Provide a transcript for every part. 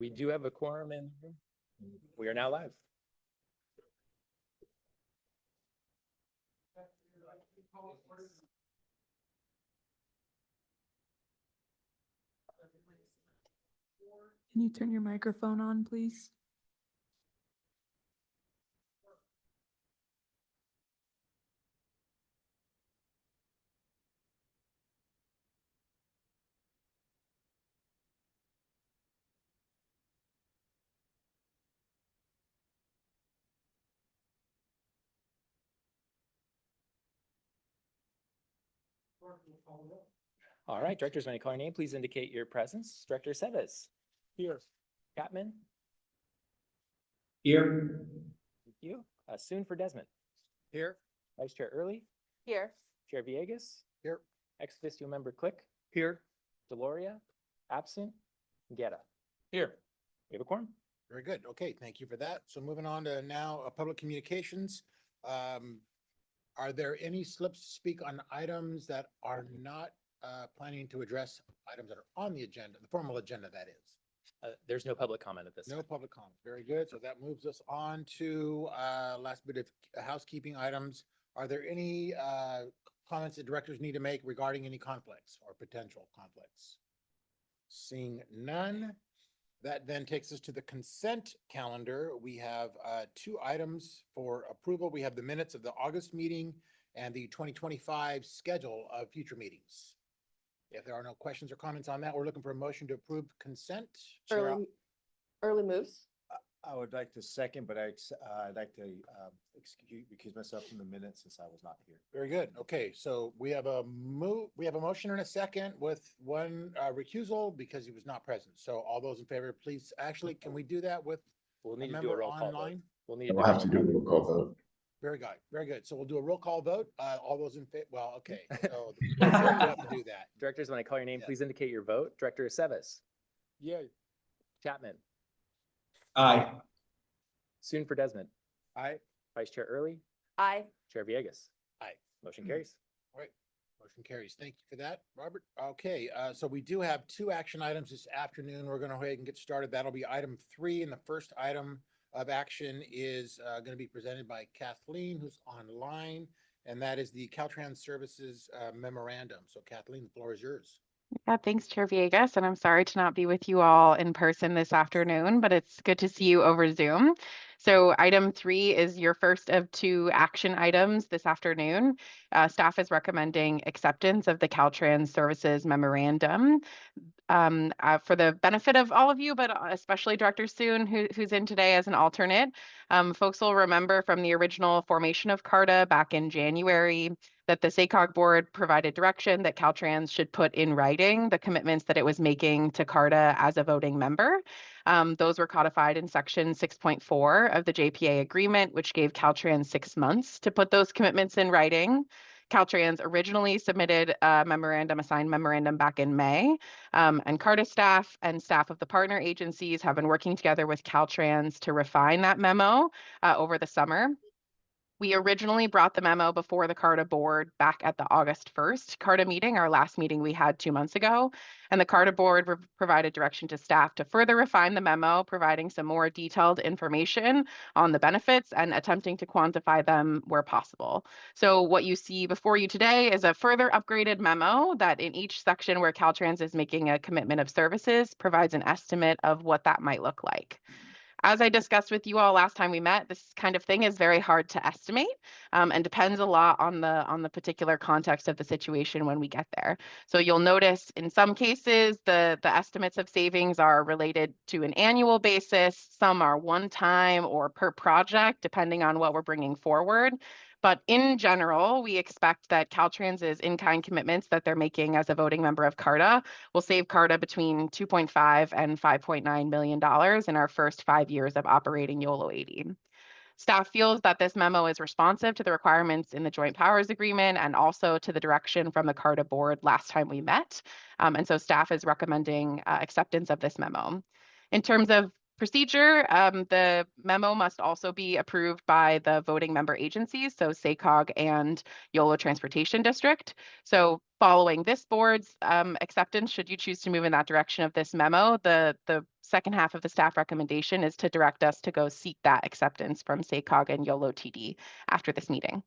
We do have a quorum in the room. We are now live. Can you turn your microphone on, please? All right, directors, when I call your name, please indicate your presence. Director Seves. Here. Chapman. Here. Thank you. Soon for Desmond. Here. Vice Chair Early. Here. Chair Villegas. Here. Ex officio member Click. Here. Deloria. Absent. Guetta. Here. We have a quorum. Very good. Okay, thank you for that. So moving on to now public communications. Are there any slips to speak on items that are not planning to address items that are on the agenda, the formal agenda, that is? There's no public comment at this No time. public comment. Very good. So that moves us on to last bit of housekeeping items. Are there any comments that directors need to make regarding any conflicts or potential conflicts? Seeing none, that then takes us to the consent calendar. We have two items for approval. We have the minutes of the August meeting and the 2025 schedule of future meetings. If there are no questions or comments on that, we're looking for a motion to approve consent. Chair, Early moves. I would like to second, but I'd like to recuse myself from the minutes since I was not here. very good. Okay, so we have a motion and a second with one recusal because he was not present. So all those in favor, please, actually, can we do that with We'll a need to do a member roll call vote. online? We'll need to We'll do a have to roll do call. a roll call vote. Very good, very good. So we'll do a roll call vote. All those in favor, well, okay, so we'll have to do that. Directors, when I call your name, Yeah. please indicate your vote. Director Seves. Yeah. Chapman. Aye. Soon for Desmond. Aye. Vice Chair Early. Aye. Chair Villegas. Aye. Motion carries. Motion carries. Thank you for that, Robert. Okay, so we do have two action items this afternoon. We're going to go ahead and get started. That'll be item 3, and the first item of action is going to be presented by Kathleen, who's online, and that is the Caltrans Services memorandum. So Kathleen, the floor is yours. Yeah, thanks, Chair Villegas, and I'm sorry to not be with you all in person this afternoon, but it's good to see you over Zoom. So item 3 is your first of 2 action items this afternoon. Staff is recommending acceptance of the Caltrans Services Memorandum. For the benefit of all of you, but especially Director Soon, who's in today as an alternate, folks will remember from the original formation of CARTA back in January that the SACOG board provided direction that Caltrans should put in writing the commitments that it was making to CARTA as a voting member. Those were codified in section 6.4 of the JPA agreement, which gave Caltrans 6 months to put those commitments in writing. Caltrans originally submitted a signed memorandum back in May, and CARTA staff and staff of the partner agencies have been working together with Caltrans to refine that memo over the summer. We originally brought the memo before the CARTA board back at the August 1st CARTA meeting, our last meeting we had 2 months ago. And the CARTA board provided direction to staff to further refine the memo, providing some more detailed information on the benefits and attempting to quantify them where possible. So what you see before you today is a further upgraded memo that in each section where Caltrans is making a commitment of services provides an estimate of what that might look like. As I discussed with you all last time we met, this kind of thing is very hard to estimate and depends a lot on the particular context of the situation when we get there. So you'll notice in some cases, the estimates of savings are related to an annual basis. Some are one time or per project, depending on what we're bringing forward. But in general, we expect that Caltrans's in-kind commitments that they're making as a voting member of CARTA will save CARTA between $2.5 and $5.9 million in our first 5 years of operating YOLO 80. Staff feels that this memo is responsive to the requirements in the Joint Powers Agreement and also to the direction from the CARTA board last time we met. And so staff is recommending acceptance of this memo. In terms of procedure, the memo must also be approved by the voting member agencies, so SACOG and YOLO Transportation District. So following this board's acceptance, should you choose to move in that direction of this memo, the second half of the staff recommendation is to direct us to go seek that acceptance from SACOG and YOLO TD after this meeting.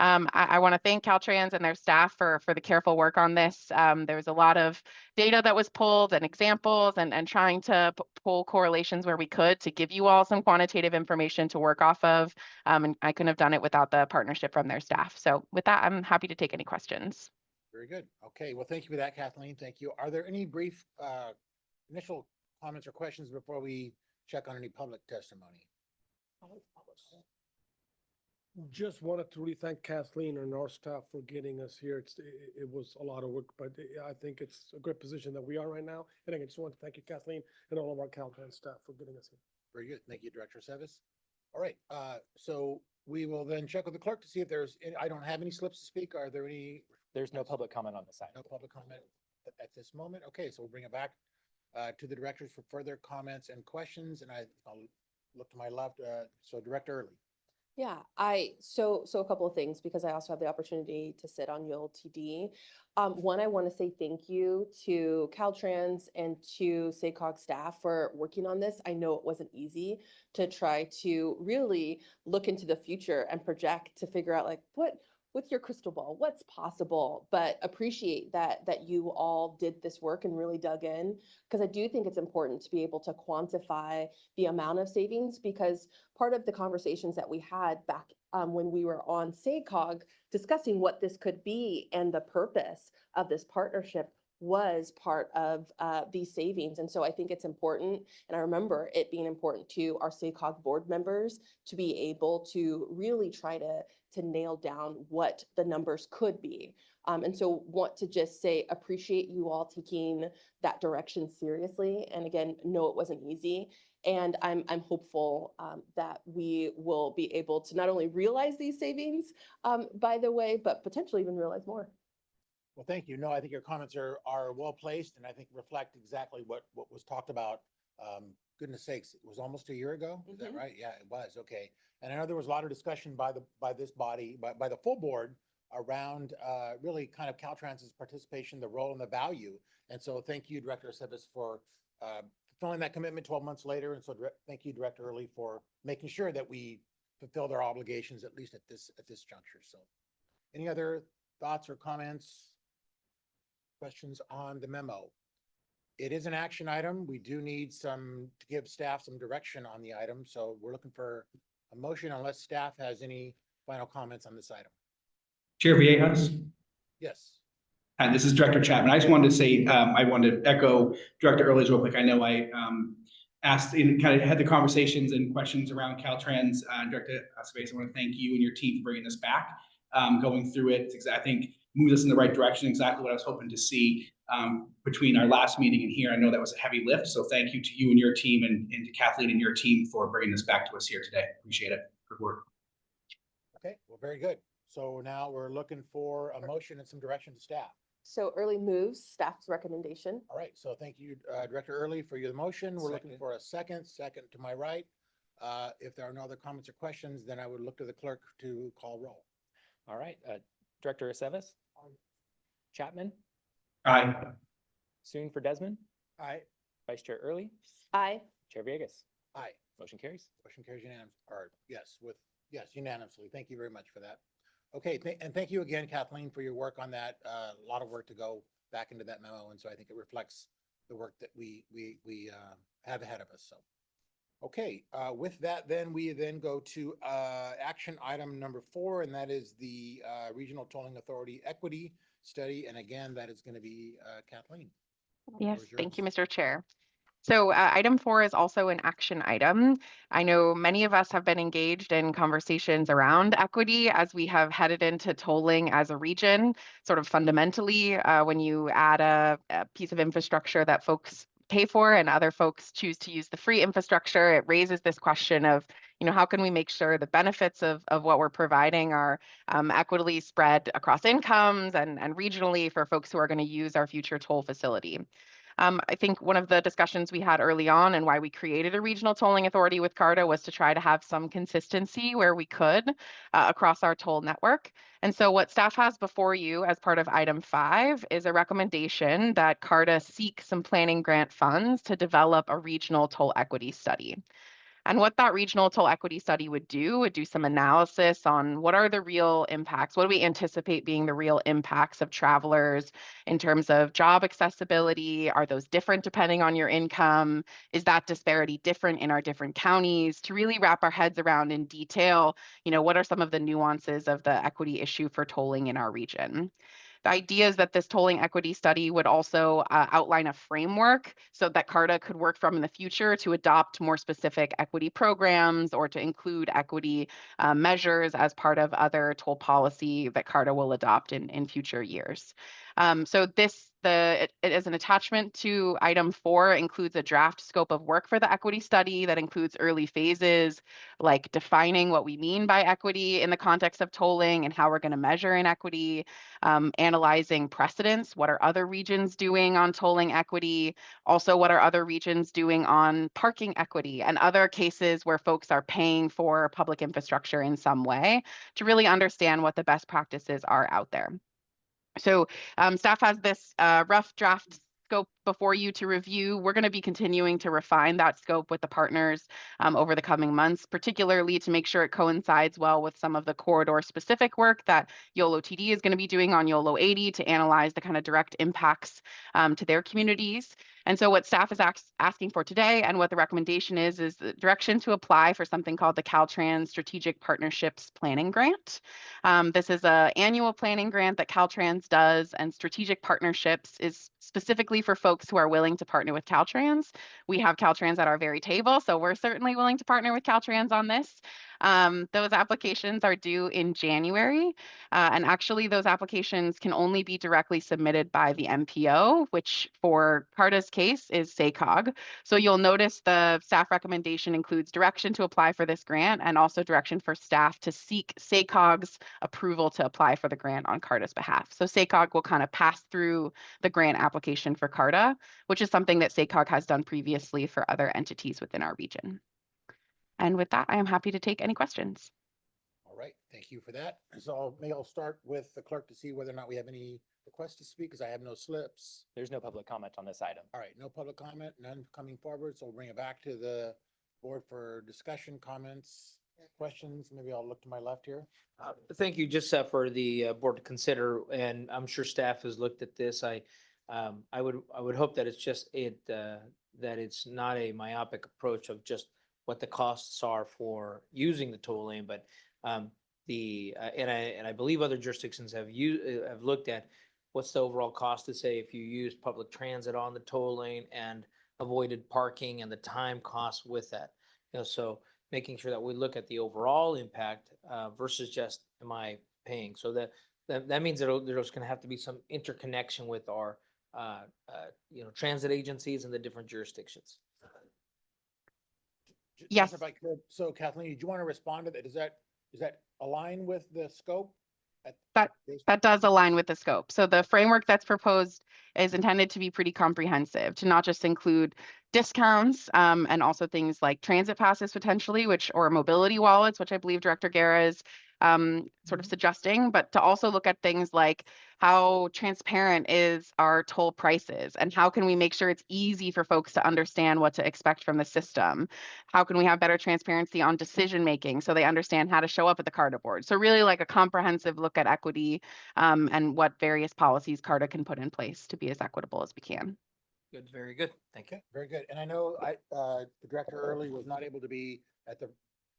I want to thank Caltrans and their staff for the careful work on this. There was a lot of data that was pulled and examples and trying to pull correlations where we could to give you all some quantitative information to work off of. And I couldn't have done it without the partnership from their staff. So with that, I'm happy to take any questions. Very good. Okay, well, thank you for that, Kathleen. Thank you. Are there any brief initial comments or questions before we check on any public testimony? Just wanted to really thank Kathleen and our staff for getting us here. It was a lot of work, but I think it's a great position that we are right now. And again, just want to thank you, Kathleen, and all of our Caltrans staff for getting us here. Very good. Thank you, Director Sevis. All right, so we will then check with the clerk to see if there's, I don't have any slips to speak. Are there any? There's no public comment on this No item. public comment at this moment. Okay, so we'll bring it back to the directors for further comments and questions. And I'll look to my left. So Director Early. Yeah, so a couple of things, because I also have the opportunity to sit on YOLO TD. One, I want to say thank you to Caltrans and to SACOG staff for working on this. I know it wasn't easy to try to really look into the future and project to figure out like what with your crystal ball, what's possible, but appreciate that you all did this work and really dug in, because I do think it's important to be able to quantify the amount of savings, because part of the conversations that we had back when we were on SACOG discussing what this could be and the purpose of this partnership was part of these savings. And so I think it's important, and I remember it being important to our SACOG board members to be able to really try to nail down what the numbers could be. And so want to just say, appreciate you all taking that direction seriously. And again, know it wasn't easy. And I'm hopeful that we will be able to not only realize these savings, by the way, but potentially even realize more. Well, thank you. No, I think your comments are well placed, and I think reflect exactly what was talked about. Goodness sakes, it was almost a year ago. Is that Mhm. right? Yeah, it was. Okay. And I know there was a lot of discussion by this body, by the full board around really kind of Caltrans's participation, the role and the value. And so thank you, Director Sevis, for fulfilling that commitment 12 months later. And so thank you, Director Early, for making sure that we fulfilled our obligations, at least at this juncture. So any other thoughts or comments, questions on the memo? It is an action item. We do need to give staff some direction on the item. So we're looking for a motion unless staff has any final comments on this item. Chair Villegas. Yes. Hi, this is Director Chapman. I just wanted to say, I wanted to echo Director Early's real quick. I know I asked and kind of had the conversations and questions around Caltrans. Director Space, I want to thank you and your team for bringing this back, going through it. I think moves us in the right direction, exactly what I was hoping to see between our last meeting and here. I know that was a heavy lift, so thank you to you and your team and to Kathleen and your team for bringing this back to us here today. Appreciate it. Good work. Okay, well, very good. So now we're looking for a motion and some direction to staff. So Early moves staff's recommendation. All right, so thank you, Director Early, for your motion. We're looking Second. for a second to my right. If there are no other comments or questions, then I would look to the clerk to call roll. All right, Director Aceves? Chapman? Aye. Soon for Desmond? Aye. Vice Chair Early? Aye. Chair Villegas? Aye. Motion carries. Motion carries unanimously. Thank you very much for that. Okay, and thank you again, Kathleen, for your work on that. A lot of work to go back into that memo, and so I think it reflects the work that we have ahead of us. So, okay, with that, then we go to action item number 4, and that is the Regional Tolling Authority Equity Study. And again, that is going to be Kathleen. Yes, Floor is thank you, yours. Mr. Chair. So item 4 is also an action item. I know many of us have been engaged in conversations around equity as we have headed into tolling as a region. Sort of fundamentally, when you add a piece of infrastructure that folks pay for and other folks choose to use the free infrastructure, it raises this question of, how can we make sure the benefits of what we're providing are equitably spread across incomes and regionally for folks who are going to use our future toll facility. I think one of the discussions we had early on and why we created a regional tolling authority with CARTA was to try to have some consistency where we could across our toll network. And so what staff has before you as part of item 5 is a recommendation that CARTA seek some planning grant funds to develop a regional toll equity study. And what that regional toll equity study would do some analysis on what are the real impacts, what do we anticipate being the real impacts of travelers in terms of job accessibility? Are those different depending on your income? Is that disparity different in our different counties? To really wrap our heads around in detail, what are some of the nuances of the equity issue for tolling in our region? The idea is that this tolling equity study would also outline a framework so that CARTA could work from in the future to adopt more specific equity programs or to include equity measures as part of other toll policy that CARTA will adopt in future years. So it as an attachment to item 4 includes a draft scope of work for the equity study that includes early phases, like defining what we mean by equity in the context of tolling and how we're going to measure inequity, analyzing precedents. What are other regions doing on tolling equity? Also, what are other regions doing on parking equity and other cases where folks are paying for public infrastructure in some way to really understand what the best practices are out there. So staff has this rough draft scope before you to review. We're going to be continuing to refine that scope with the partners over the coming months, particularly to make sure it coincides well with some of the corridor specific work that YOLO TD is going to be doing on YOLO 80 to analyze the kind of direct impacts to their communities. And so what staff is asking for today and what the recommendation is the direction to apply for something called the Caltrans Strategic Partnerships Planning Grant. This is an annual planning grant that Caltrans does, and strategic partnerships is specifically for folks who are willing to partner with Caltrans. We have Caltrans at our very table, so we're certainly willing to partner with Caltrans on this. Those applications are due in January, and actually those applications can only be directly submitted by the MPO, which for CARTA's case is SACOG. So you'll notice the staff recommendation includes direction to apply for this grant and also direction for staff to seek SACOG's approval to apply for the grant on CARTA's behalf. So SACOG will kind of pass through the grant application for CARTA, which is something that SACOG has done previously for other entities within our region. And with that, I am happy to take any questions. All right, thank you for that. So I'll start with the clerk to see whether or not we have any requests to speak, because I have no slips. There's no public comment on this item. All right, no public comment, none coming forward, so we'll bring it back to the board for discussion, comments, questions. Maybe I'll look to my left here. Thank you. Just for the board to consider, and I'm sure staff has looked at this. I would hope that it's just that it's not a myopic approach of just what the costs are for using the toll lane, but and I believe other jurisdictions have looked at what's the overall cost to say if you use public transit on the toll lane and avoided parking and the time cost with that. So making sure that we look at the overall impact versus just am I paying. So that means that there's going to have to be some interconnection with our transit agencies and the different jurisdictions. Yes. If I could, so Kathleen, do you want to respond to that? Does that align with the scope? That does align with the scope. So the framework that's proposed is intended to be pretty comprehensive, to not just include discounts and also things like transit passes potentially, or mobility wallets, which I believe Director Guerra is sort of suggesting, but to also look at things like how transparent is our toll prices and how can we make sure it's easy for folks to understand what to expect from the system? How can we have better transparency on decision making so they understand how to show up at the CARTA board? So really like a comprehensive look at equity and what various policies CARTA can put in place to be as equitable as we can. Good, very good. Thank you. Okay, very good. And I know the Director Early was not able to be at the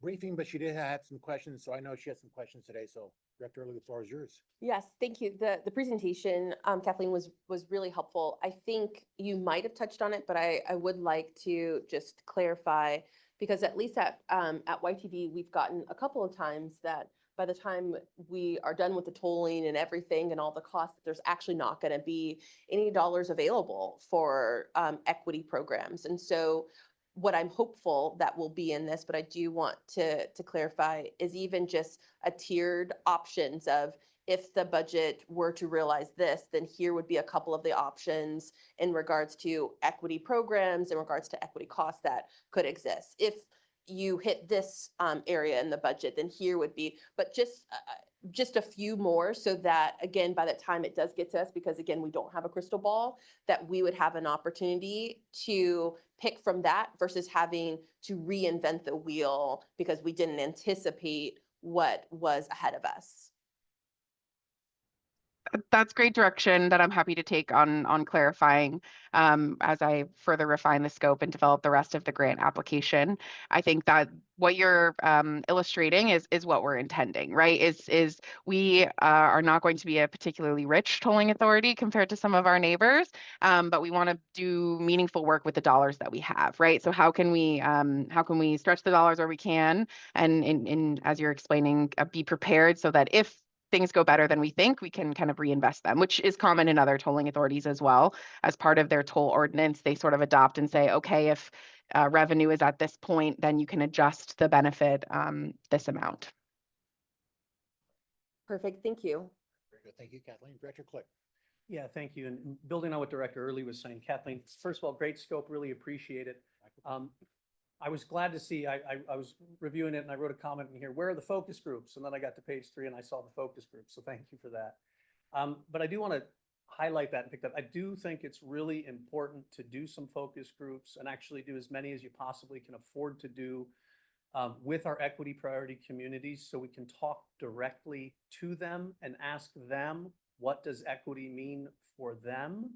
briefing, but she did have some questions. So I know she has some questions today. So Director Early, the floor is yours. Yes, thank you. The presentation, Kathleen, was really helpful. I think you might have touched on it, but I would like to just clarify, because at least at YTD, we've gotten a couple of times that by the time we are done with the tolling and everything and all the costs, there's actually not going to be any dollars available for equity programs. And so what I'm hopeful that will be in this, but I do want to clarify, is even just a tiered options of, if the budget were to realize this, then here would be a couple of the options in regards to equity programs, in regards to equity costs that could exist. If you hit this area in the budget, then here would be, but just a few more so that, again, by the time it does get to us, because again, we don't have a crystal ball, that we would have an opportunity to pick from that versus having to reinvent the wheel because we didn't anticipate what was ahead of us. That's great direction that I'm happy to take on clarifying as I further refine the scope and develop the rest of the grant application. I think that what you're illustrating is what we're intending, right? Is we are not going to be a particularly rich tolling authority compared to some of our neighbors, but we want to do meaningful work with the dollars that we have, right? So how can we stretch the dollars where we can, and as you're explaining, be prepared so that if things go better than we think, we can kind of reinvest them, which is common in other tolling authorities as well. As part of their toll ordinance, they sort of adopt and say, okay, if revenue is at this point, then you can adjust the benefit this amount. Perfect, thank you. Very good. Thank you, Kathleen. Director Click. Yeah, thank you. And building on what Director Early was saying, Kathleen, first of all, great scope, really appreciate it. I was glad to see, I was reviewing it and I wrote a comment in here, where are the focus groups? And then I got to page 3 and I saw the focus groups. So thank you for that. But I do want to highlight that and pick that. I do think it's really important to do some focus groups and actually do as many as you possibly can afford to do with our equity priority communities so we can talk directly to them and ask them, what does equity mean for them?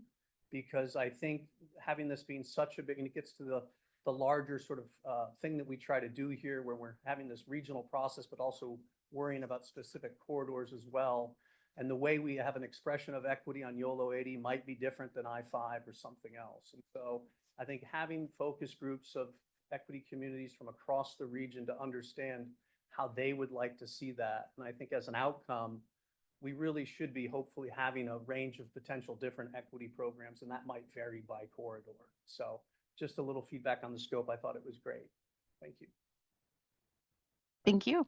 Because I think having this being such a big, and it gets to the larger sort of thing that we try to do here where we're having this regional process, but also worrying about specific corridors as well. And the way we have an expression of equity on YOLO 80 might be different than I-5 or something else. And so I think having focus groups of equity communities from across the region to understand how they would like to see that. And I think as an outcome, we really should be hopefully having a range of potential different equity programs, and that might vary by corridor. So just a little feedback on the scope. I thought it was great. Thank you. Thank you.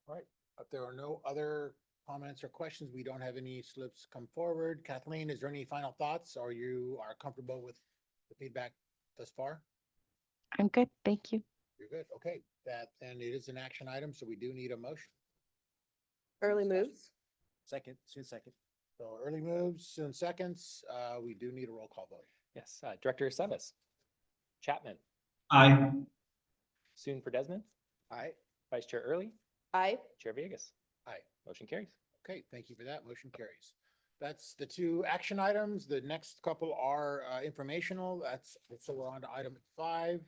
All right. If there are no other comments or questions, we don't have any slips come forward. Kathleen, is there any final thoughts or you are comfortable with the feedback thus far? I'm good. Thank you. You're good. Okay. And it is an action item, so we do need a motion. Early moves. Soon second. So early moves, soon seconds. We do need a roll call vote. Yes, Director Sevis. Chapman. Aye. Soon for Desmond. Aye. Vice Chair Early. Aye. Chair Villegas. Aye. Motion carries. Okay, thank you for that. Motion carries. That's the 2 action items. The next couple are informational. So we're on to item 5.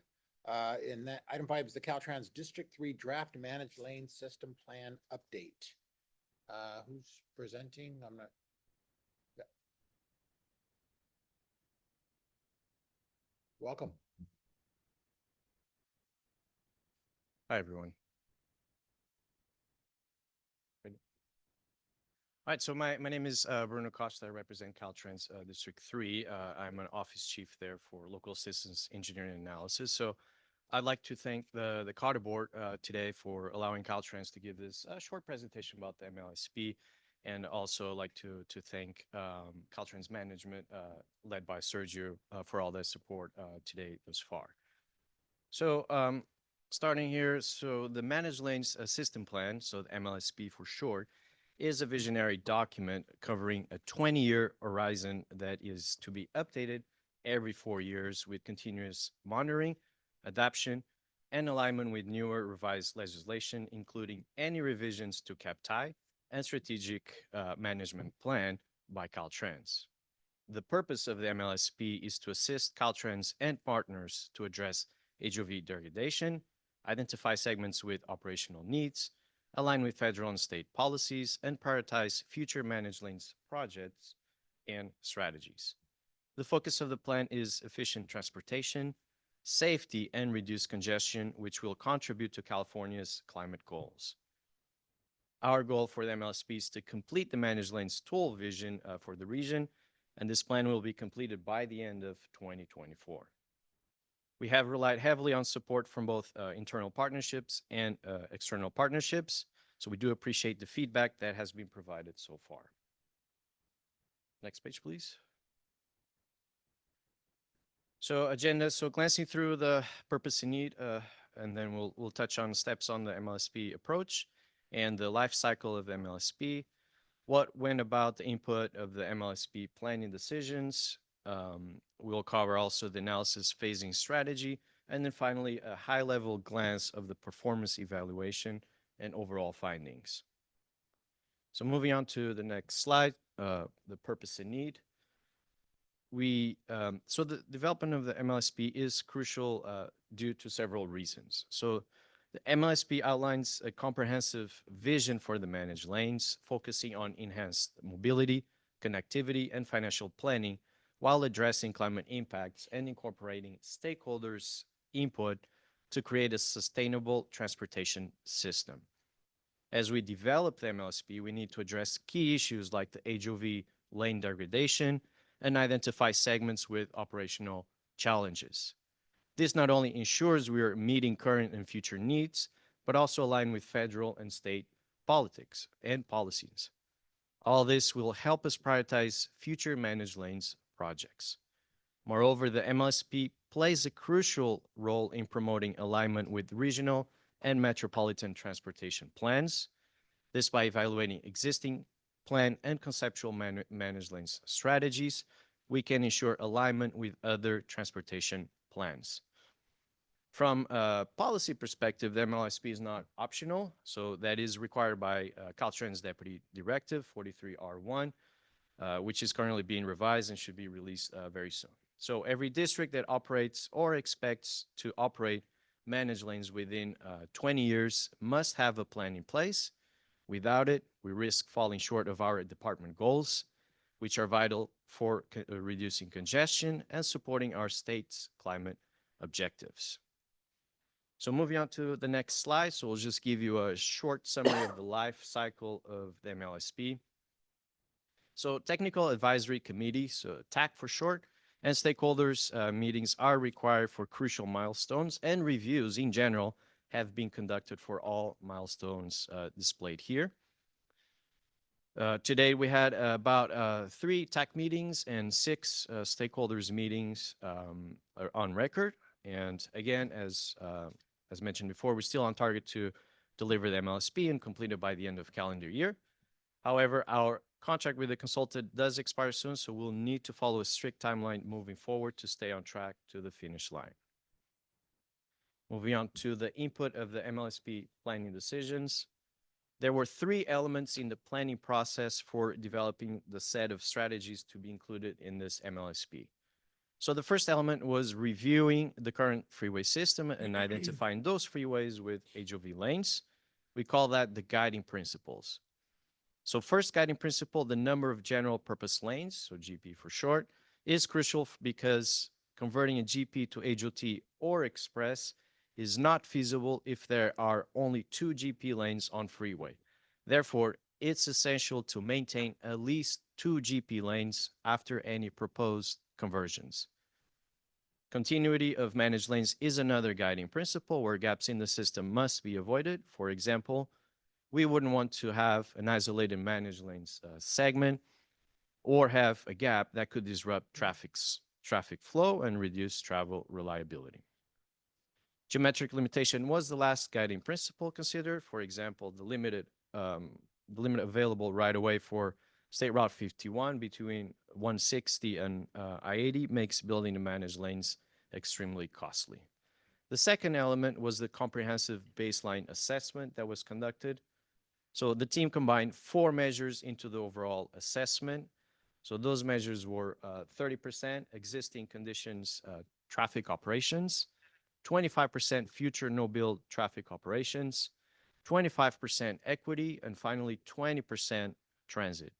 In that item 5 is the Caltrans District 3 Draft Managed Lane System Plan Update. Who's presenting? I'm not. Yeah. Welcome. Hi, everyone. Ready? All right, so my name is Bruno Costa. I represent Caltrans District 3. I'm an office chief there for local systems engineering and analysis. So I'd like to thank the CARTA board today for allowing Caltrans to give this short presentation about the MLSP, and also like to thank Caltrans management led by Sergio for all their support today thus far. So starting here, so the Managed Lanes System Plan, so the MLSP for short, is a visionary document covering a 20-year horizon that is to be updated every 4 years with continuous monitoring, adaptation, and alignment with newer revised legislation, including any revisions to CAPTI and Strategic Management Plan by Caltrans. The purpose of the MLSP is to assist Caltrans and partners to address HOV degradation, identify segments with operational needs, align with federal and state policies, and prioritize future managed lanes projects and strategies. The focus of the plan is efficient transportation, safety, and reduced congestion, which will contribute to California's climate goals. Our goal for the MLSP is to complete the managed lanes tool vision for the region, and this plan will be completed by the end of 2024. We have relied heavily on support from both internal partnerships and external partnerships. So we do appreciate the feedback that has been provided so far. Next page, please. So agenda, so glancing through the purpose and need, and then we'll touch on steps on the MLSP approach and the life cycle of the MLSP, what went about the input of the MLSP planning decisions. We'll cover also the analysis phasing strategy, and then finally a high-level glance of the performance evaluation and overall findings. So moving on to the next slide, the purpose and need. So the development of the MLSP is crucial due to several reasons. So the MLSP outlines a comprehensive vision for the managed lanes, focusing on enhanced mobility, connectivity, and financial planning, while addressing climate impacts and incorporating stakeholders' input to create a sustainable transportation system. As we develop the MLSP, we need to address key issues like the HOV lane degradation and identify segments with operational challenges. This not only ensures we are meeting current and future needs, but also align with federal and state politics and policies. All this will help us prioritize future managed lanes projects. Moreover, the MLSP plays a crucial role in promoting alignment with regional and metropolitan transportation plans. This by evaluating existing plan and conceptual managed lanes strategies, we can ensure alignment with other transportation plans. From a policy perspective, the MLSP is not optional, so that is required by Caltrans Deputy Directive 43R1, which is currently being revised and should be released very soon. So every district that operates or expects to operate managed lanes within 20 years must have a plan in place. Without it, we risk falling short of our department goals, which are vital for reducing congestion and supporting our state's climate objectives. So moving on to the next slide, so we'll just give you a short summary of the life cycle of the MLSP. So Technical Advisory Committee, so TAC for short, and stakeholders meetings are required for crucial milestones, and reviews in general have been conducted for all milestones displayed here. Today we had about 3 TAC meetings and 6 stakeholders meetings on record. And again, as mentioned before, we're still on target to deliver the MLSP and complete it by the end of calendar year. However, our contract with the consultant does expire soon, so we'll need to follow a strict timeline moving forward to stay on track to the finish line. Moving on to the input of the MLSP planning decisions. There were 3 elements in the planning process for developing the set of strategies to be included in this MLSP. So the first element was reviewing the current freeway system and identifying those freeways with HOV lanes. We call that the guiding principles. So first guiding principle, the number of general purpose lanes, so GP for short, is crucial because converting a GP to HOT or express is not feasible if there are only 2 GP lanes on freeway. Therefore, it's essential to maintain at least 2 GP lanes after any proposed conversions. Continuity of managed lanes is another guiding principle where gaps in the system must be avoided. For example, we wouldn't want to have an isolated managed lanes segment or have a gap that could disrupt traffic flow and reduce travel reliability. Geometric limitation was the last guiding principle considered. For example, the limit available right away for State Route 51 between 160 and I-80 makes building the managed lanes extremely costly. The second element was the comprehensive baseline assessment that was conducted. So the team combined 4 measures into the overall assessment. So those measures were 30% existing conditions traffic operations, 25% future no-build traffic operations, 25% equity, and finally 20% transit.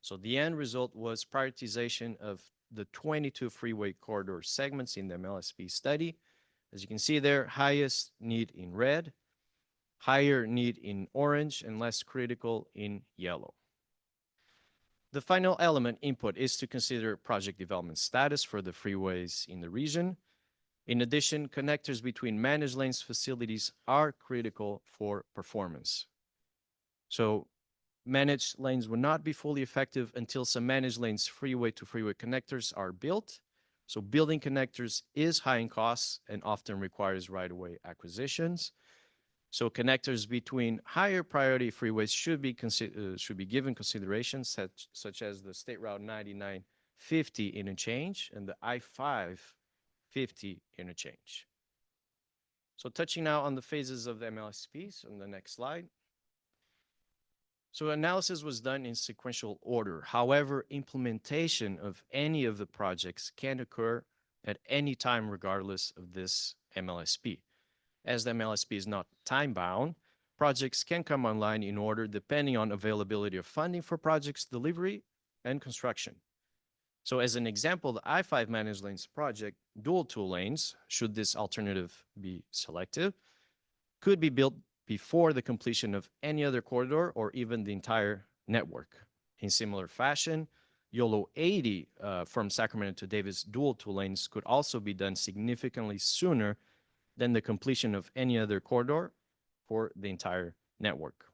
So the end result was prioritization of the 22 freeway corridor segments in the MLSP study. As you can see there, highest need in red, higher need in orange, and less critical in yellow. The final element, input, is to consider project development status for the freeways in the region. In addition, connectors between managed lanes facilities are critical for performance. So managed lanes will not be fully effective until some managed lanes freeway to freeway connectors are built. So building connectors is high in costs and often requires right-of-way acquisitions. So connectors between higher priority freeways should be given consideration, such as the State Route 9950 interchange and the I-550 interchange. So touching now on the phases of the MLSPs on the next slide. So analysis was done in sequential order. However, implementation of any of the projects can occur at any time regardless of this MLSP. As the MLSP is not time-bound, projects can come online in order depending on availability of funding for projects delivery and construction. So as an example, the I-5 managed lanes project, dual two lanes, should this alternative be selected, could be built before the completion of any other corridor or even the entire network. In similar fashion, YOLO 80 from Sacramento to Davis dual two lanes could also be done significantly sooner than the completion of any other corridor for the entire network.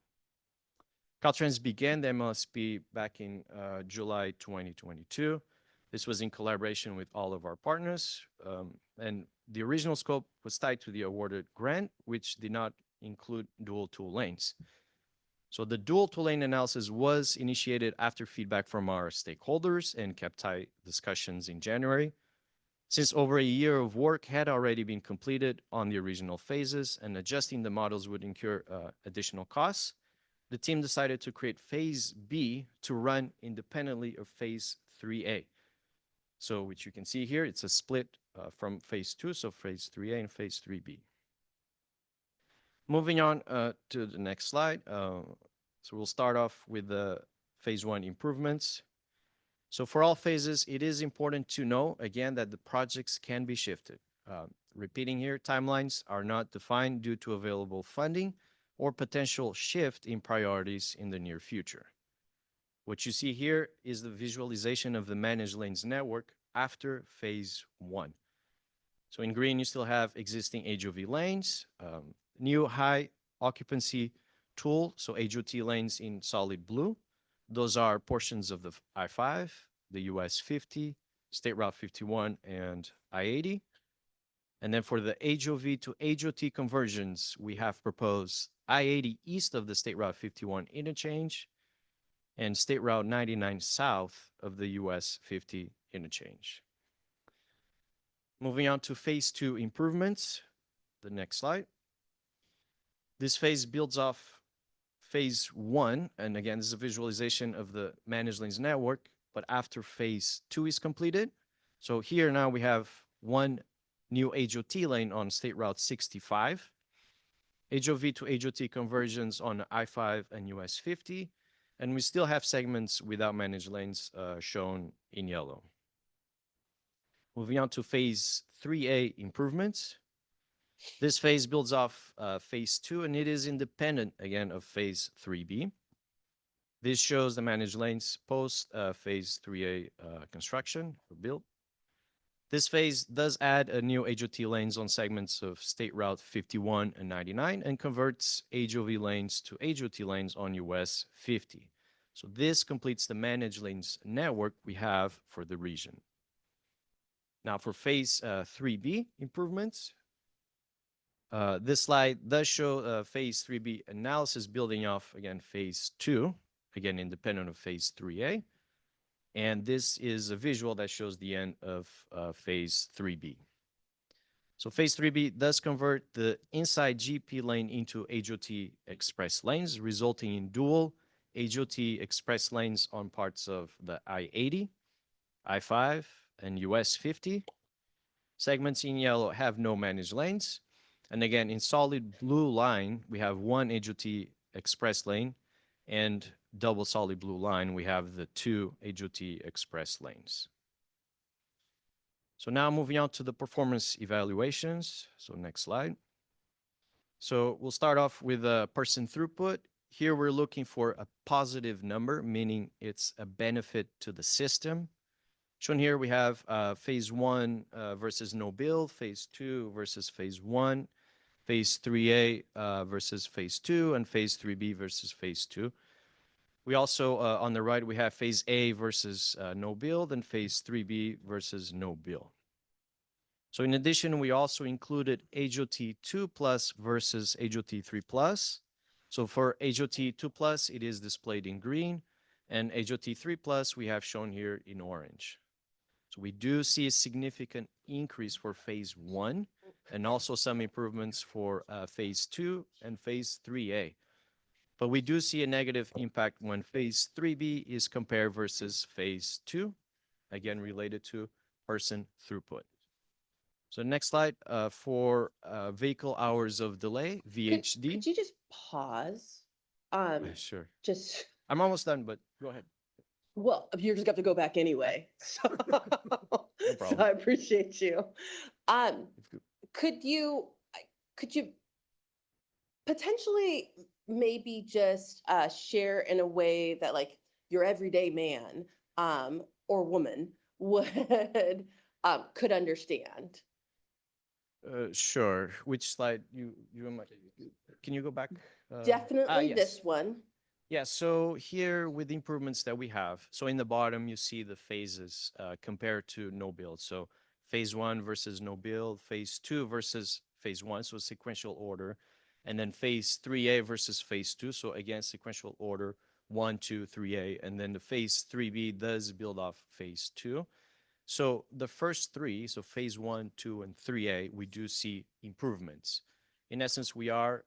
Caltrans began the MLSP back in July 2022. This was in collaboration with all of our partners, and the original scope was tied to the awarded grant, which did not include dual two lanes. So the dual two lane analysis was initiated after feedback from our stakeholders and kept tight discussions in January. Since over a year of work had already been completed on the original phases and adjusting the models would incur additional costs, the team decided to create Phase B to run independently of Phase 3A. So which you can see here, it's a split from Phase 2, so Phase 3A and Phase 3B. Moving on to the next slide. So we'll start off with the Phase 1 improvements. So for all phases, it is important to know, again, that the projects can be shifted. Repeating here, timelines are not defined due to available funding or potential shift in priorities in the near future. What you see here is the visualization of the managed lanes network after Phase 1. So in green, you still have existing HOV lanes, new high occupancy tool, so HOT lanes in solid blue. Those are portions of the I-5, the US 50, State Route 51, and I-80. And then for the HOV to HOT conversions, we have proposed I-80 east of the State Route 51 interchange and State Route 99 south of the US 50 interchange. Moving on to Phase 2 improvements, the next slide. This phase builds off Phase 1, and again, this is a visualization of the managed lanes network, but after Phase 2 is completed. So here now we have one new HOT lane on State Route 65, HOV to HOT conversions on I-5 and US 50, and we still have segments without managed lanes shown in yellow. Moving on to Phase 3A improvements. This phase builds off Phase 2, and it is independent, again, of Phase 3B. This shows the managed lanes post Phase 3A construction or build. This phase does add a new HOT lanes on segments of State Route 51 and 99 and converts HOV lanes to HOT lanes on US 50. So this completes the managed lanes network we have for the region. Now for Phase 3B improvements, this slide does show Phase 3B analysis building off, again, Phase 2, again, independent of Phase 3A. And this is a visual that shows the end of Phase 3B. So Phase 3B does convert the inside GP lane into HOT express lanes, resulting in dual HOT express lanes on parts of the I-80, I-5, and US 50. Segments in yellow have no managed lanes. And again, in solid blue line, we have one HOT express lane, and double solid blue line, we have the two HOT express lanes. So now moving on to the performance evaluations. So next slide. So we'll start off with person throughput. Here we're looking for a positive number, meaning it's a benefit to the system. Shown here we have Phase 1 versus no bill, Phase 2 versus Phase 1, phase 3A versus phase 2, and phase 3B versus phase 2. We also, on the right, we have phase A versus no build and phase 3B versus no build. So in addition, we also included HOT 2 plus versus HOT 3 plus. So for HOT 2 plus, it is displayed in green, and HOT 3 plus we have shown here in orange. So we do see a significant increase for phase 1 and also some improvements for phase 2 and phase 3A. But we do see a negative impact when phase 3B is compared versus phase 2, again related to person throughput. So next slide, for vehicle hours of delay, VHD. Could you just pause? Sure. Just, I'm almost done, but go ahead. well, you're just gonna have to go back anyway. So so problem. I appreciate you. If you- Could you potentially maybe just share in a way that like your everyday man or woman would could understand? Sure. Which slide can you go back? Definitely yes. this one. Yeah, so here with the improvements that we have, so in the bottom, you see the phases compared to no build. So phase 1 versus no build, phase 2 versus phase 1, so sequential order, and then phase 3A versus phase 2. So again, sequential order 1, 2, 3A, and then the phase 3B does build off phase 2. So the first three, so phase 1, 2, and 3A, we do see improvements. In essence, we are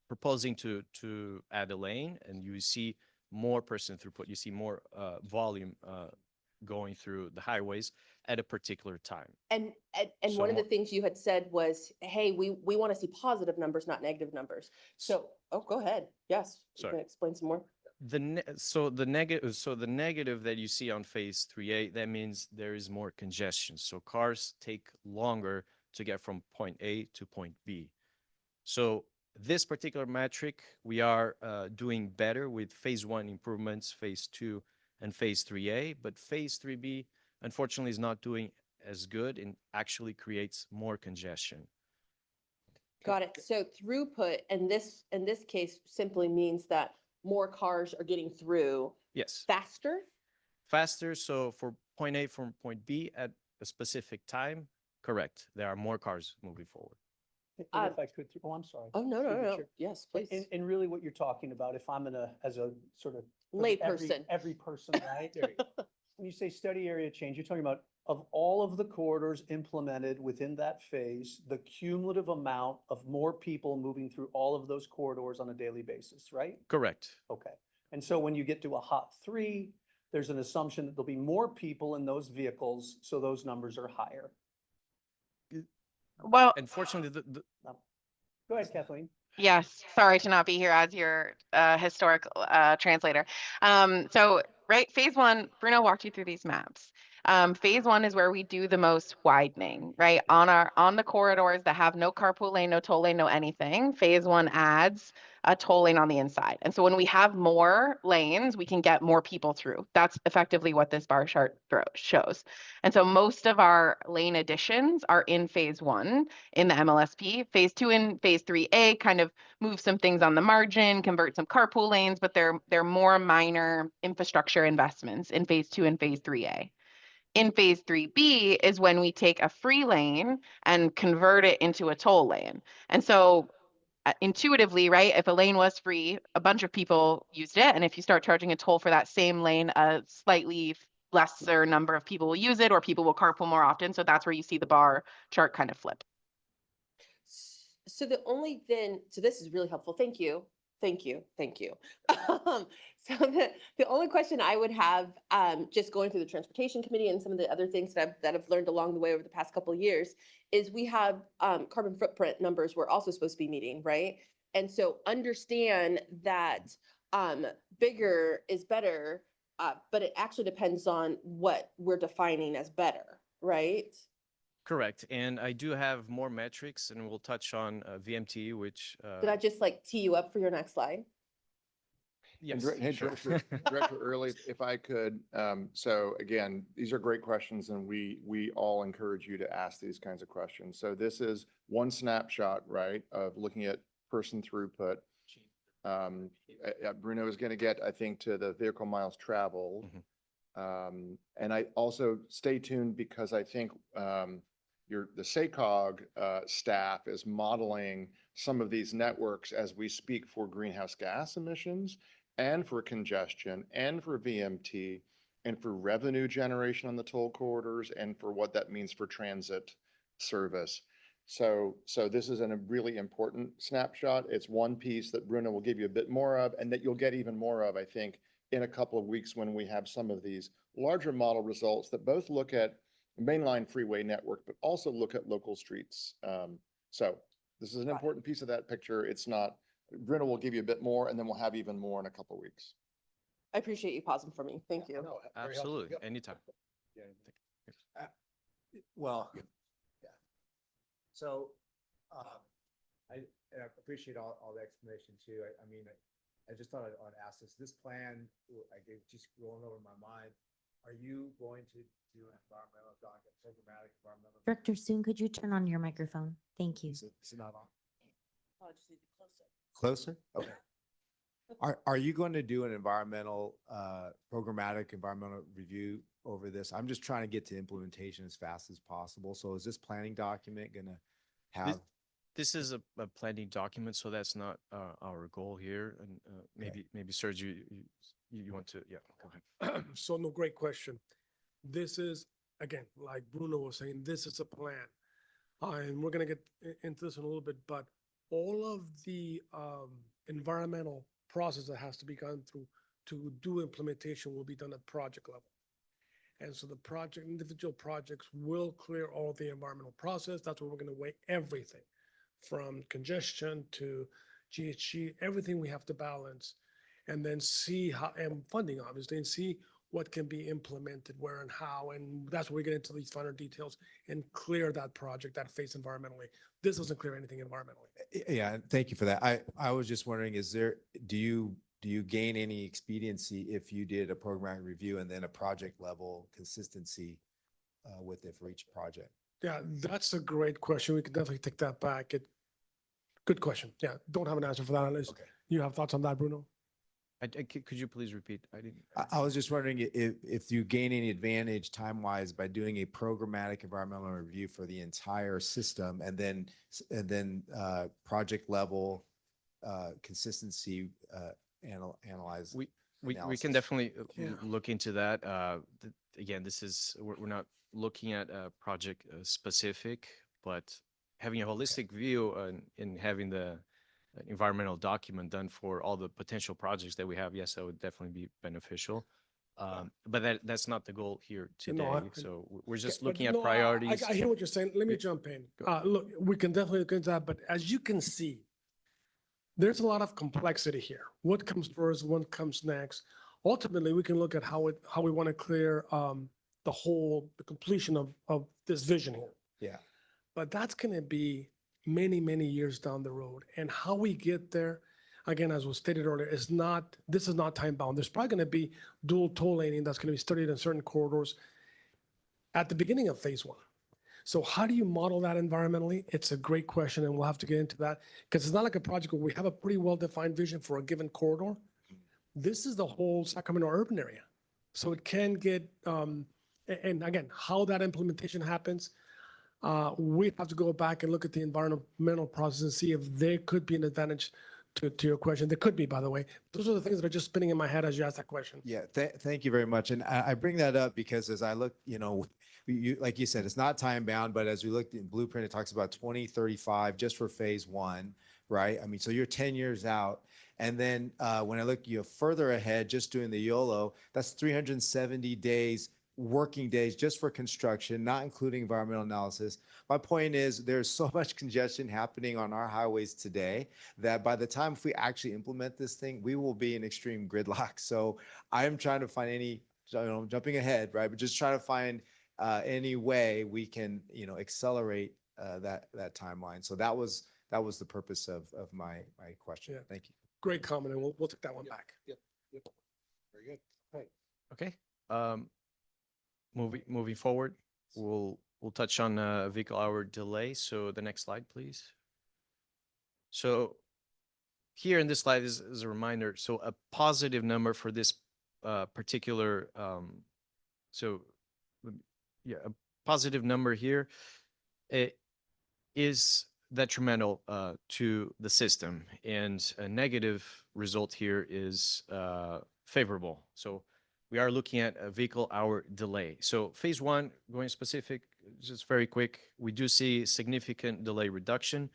proposing to add a lane, and you see more person throughput. You see more volume going through the highways at a particular time. And So one of the more- things you had said was, hey, we want to see positive numbers, not negative numbers. So, oh, go ahead. Yes, you Sorry. can explain some more. So the negative that you see on phase 3A, that means there is more congestion. So cars take longer to get from point A to point B. So this particular metric, we are doing better with phase 1 improvements, phase 2, and phase 3A, but phase 3B, unfortunately, is not doing as good and actually creates more congestion. Got it. So throughput in this case simply means that more cars are getting through Yes, faster. faster. So for point A from point B at a specific time, correct. There are more cars moving forward. And if I could, oh, I'm sorry. Oh, no, Through no, the no. chair. Yes, please. And really what you're talking about, if I'm as a sort of. for the Layperson. Every person, right? When you say study area change, you're talking about of all of the corridors implemented within that phase, the cumulative amount of more people moving through all of those corridors on a daily basis, right? Correct. Okay. And so when you get to a hot 3, there's an assumption that there'll be more people in those vehicles, so those numbers are higher. Well, Unfortunately, Go ahead, Kathleen. yes, sorry to not be here as your historical translator. So, right, phase 1, Bruno walked you through these maps. Phase 1 is where we do the most widening, right? On the corridors that have no carpool lane, no toll lane, no anything. Phase 1 adds a toll lane on the inside. And so when we have more lanes, we can get more people through. That's effectively what this bar chart shows. And so most of our lane additions are in phase 1 in the MLSP. Phase 2 and phase 3A kind of move some things on the margin, convert some carpool lanes, but they're more minor infrastructure investments in phase 2 and phase 3A. In phase 3B is when we take a free lane and convert it into a toll lane. And so intuitively, right, if a lane was free, a bunch of people used it. And if you start charging a toll for that same lane, a slightly lesser number of people will use it, or people will carpool more often. So that's where you see the bar chart kind of flip. So so this is really helpful. Thank you. Thank you. Thank you. So the only question I would have, just going through the transportation committee and some of the other things that I've learned along the way over the past couple of years, is we have carbon footprint numbers we're also supposed to be meeting, right? And so understand that bigger is better, but it actually depends on what we're defining as better, right? correct. And I do have more metrics, and we'll touch on VMT, which Did I just like tee you up for your next slide? Yes, Hey, sure. Director Early, if I could, so again, these are great questions and we all encourage you to ask these kinds of questions. So this is one snapshot, right, of looking at person throughput. Bruno is going to get, I think, to the vehicle miles traveled. And I also stay tuned because I think the SACOG staff is modeling some of these networks as we speak for greenhouse gas emissions and for congestion and for VMT and for revenue generation on the toll corridors and for what that means for transit service. So this is a really important snapshot. It's one piece that Bruno will give you a bit more of and that you'll get even more of, I think, in a couple of weeks when we have some of these larger model results that both look at mainline freeway network, but also look at local streets. So this is an important piece of that picture. It's not, Bruno will give you a bit more and then we'll have even more in a couple of weeks. I appreciate you pausing for me. Thank you. No, very helpful. Absolutely, Yep. anytime. Well, yeah. So, I appreciate all the explanation too. I mean, I just thought I'd ask this plan, I gave just going over my mind. Are you going to do an environmental document, programmatic environmental? Director Soon, could you turn on your microphone? Thank you. Is it not on? Closer? Okay. Are you going to do an environmental, programmatic environmental review over this? I'm just trying to get to implementation as fast as possible. So is this planning document going to have? This is a planning document, so that's not our goal here. And maybe Serge, you want to, yeah, go ahead. So no, great question. This is, again, like Bruno was saying, this is a plan. And we're gonna get into this in a little bit, but all of the environmental process that has to be gone through to do implementation will be done at project level. And so the project, individual projects will clear all the environmental process. That's where we're gonna weigh everything from congestion to GHG, everything we have to balance. And then see how, and funding obviously, and see what can be implemented where and how. And that's where we get into these finer details and clear that project, that phase environmentally. This doesn't clear anything environmentally. Yeah, thank you for that. I was just wondering, do you gain any expediency if you did a programmatic review and then a project level consistency with it for each project? Yeah, that's a great question. We could definitely take that back. Good question. Yeah, don't have an answer for that unless you have thoughts on that, Bruno. Could you please repeat? I didn't. I was just wondering if you gain any advantage time-wise by doing a programmatic environmental review for the entire system and then project level consistency analyze. We can definitely look into that. Again, we're not looking at project specific, but having a holistic view and having the environmental document done for all the potential projects that we have, yes, that would definitely be beneficial. But that's not the goal here today. So we're just looking at priorities. I hear what you're saying. Let me jump in. Look, we can definitely look into that, but as you can see, there's a lot of complexity here. What comes first, what comes next? Ultimately, we can look at how we want to clear the completion of this vision here. Yeah. But that's going to be many, many years down the road. And how we get there, again, as was stated earlier, this is not time bound. There's probably going to be dual toll laning that's going to be studied in certain corridors at the beginning of phase one. So how do you model that environmentally? It's a great question, and we'll have to get into that because it's not like a project where we have a pretty well-defined vision for a given corridor. This is the whole Sacramento urban area. So it can get, and again, how that implementation happens, we have to go back and look at the environmental process and see if there could be an advantage to your question. There could be, by the way. Those are the things that are just spinning in my head as you ask that question. Yeah, thank you very much. And I bring that up because as I look, like you said, it's not time bound, but as we looked in Blueprint, it talks about 2035 just for phase one, right? I mean, so you're 10 years out. And then when I look further ahead, just doing the YOLO, that's 370 days, working days just for construction, not including environmental analysis. My point is there's so much congestion happening on our highways today that by the time if we actually implement this thing, we will be in extreme gridlock. So I'm trying to find jumping ahead, right? But just trying to find any way we can, accelerate that timeline. So that was the purpose of my question. Yeah. Thank you. Great comment, and we'll take that one back. Yep. Very good. Okay. Okay. Moving forward, we'll touch on vehicle hour delay. So the next slide, please. So here in this slide is a reminder. So a positive number for this particular so yeah, a positive number here is detrimental to the system, and a negative result here is favorable. So we are looking at a vehicle hour delay. So phase one, going specific, just very quick, we do see significant delay reduction.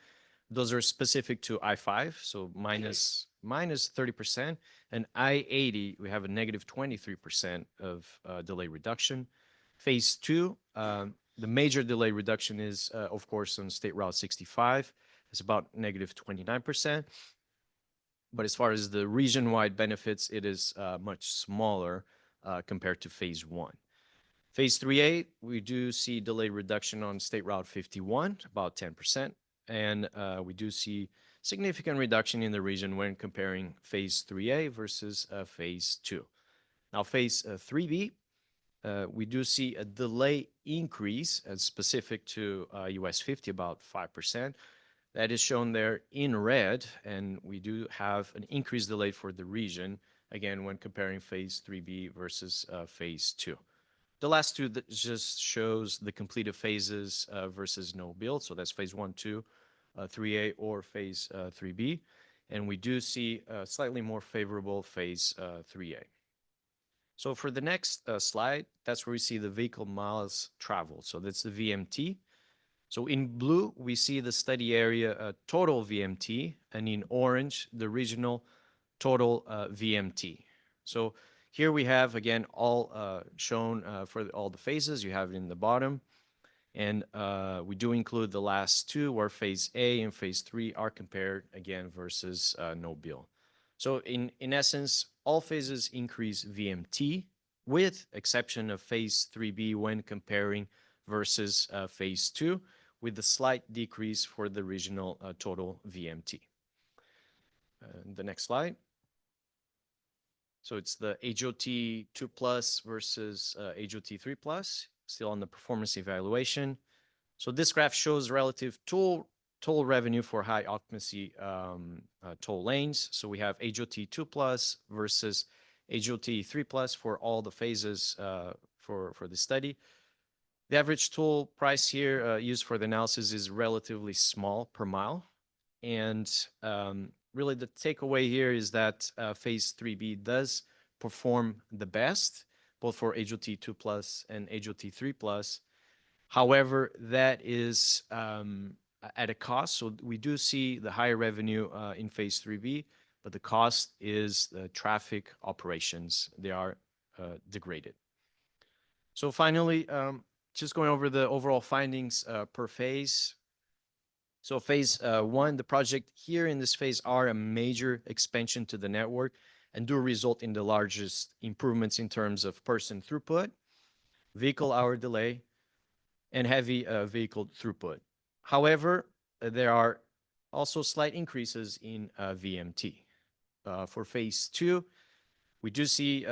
Those are specific to I-5, so minus 30%, and I-80, we have a negative 23% of delay reduction. Phase two, the major delay reduction is, of course, on State Route 65. It's about negative 29%. But as far as the region-wide benefits, it is much smaller compared to phase one. Phase 3A, we do see delay reduction on State Route 51, about 10%. And we do see significant reduction in the region when comparing phase 3A versus phase 2. Now, phase 3B, we do see a delay increase as specific to US 50, about 5%. That is shown there in red, and we do have an increased delay for the region, again, when comparing phase 3B versus phase 2. The last two that just shows the completed phases versus no build. So that's phase 1, 2, 3A, or phase 3B. And we do see a slightly more favorable phase 3A. So for the next slide, that's where we see the vehicle miles traveled. So that's the VMT. So in blue, we see the study area total VMT, and in orange, the regional total VMT. So here we have, again, all shown for all the phases. You have it in the bottom. And we do include the last two, where phase A and phase 3 are compared, again, versus no bill. So in essence, all phases increase VMT, with exception of phase 3B when comparing versus phase 2, with a slight decrease for the regional total VMT. The next slide. So it's the HOT 2 plus versus HOT 3 plus, still on the performance evaluation. So this graph shows relative toll revenue for high occupancy toll lanes. So we have HOT 2 plus versus HOT 3 plus for all the phases for the study. The average toll price here used for the analysis is relatively small per mile. And really the takeaway here is that phase 3B does perform the best, both for HOT 2 plus and HOT 3 plus. However, that is at a cost. So we do see the higher revenue in phase 3B, but the cost is the traffic operations. They are degraded. So finally, just going over the overall findings per phase. So phase 1, the project here in this phase are a major expansion to the network and do result in the largest improvements in terms of person throughput, vehicle hour delay, and heavy vehicle throughput. However, there are also slight increases in VMT. For phase 2, we do see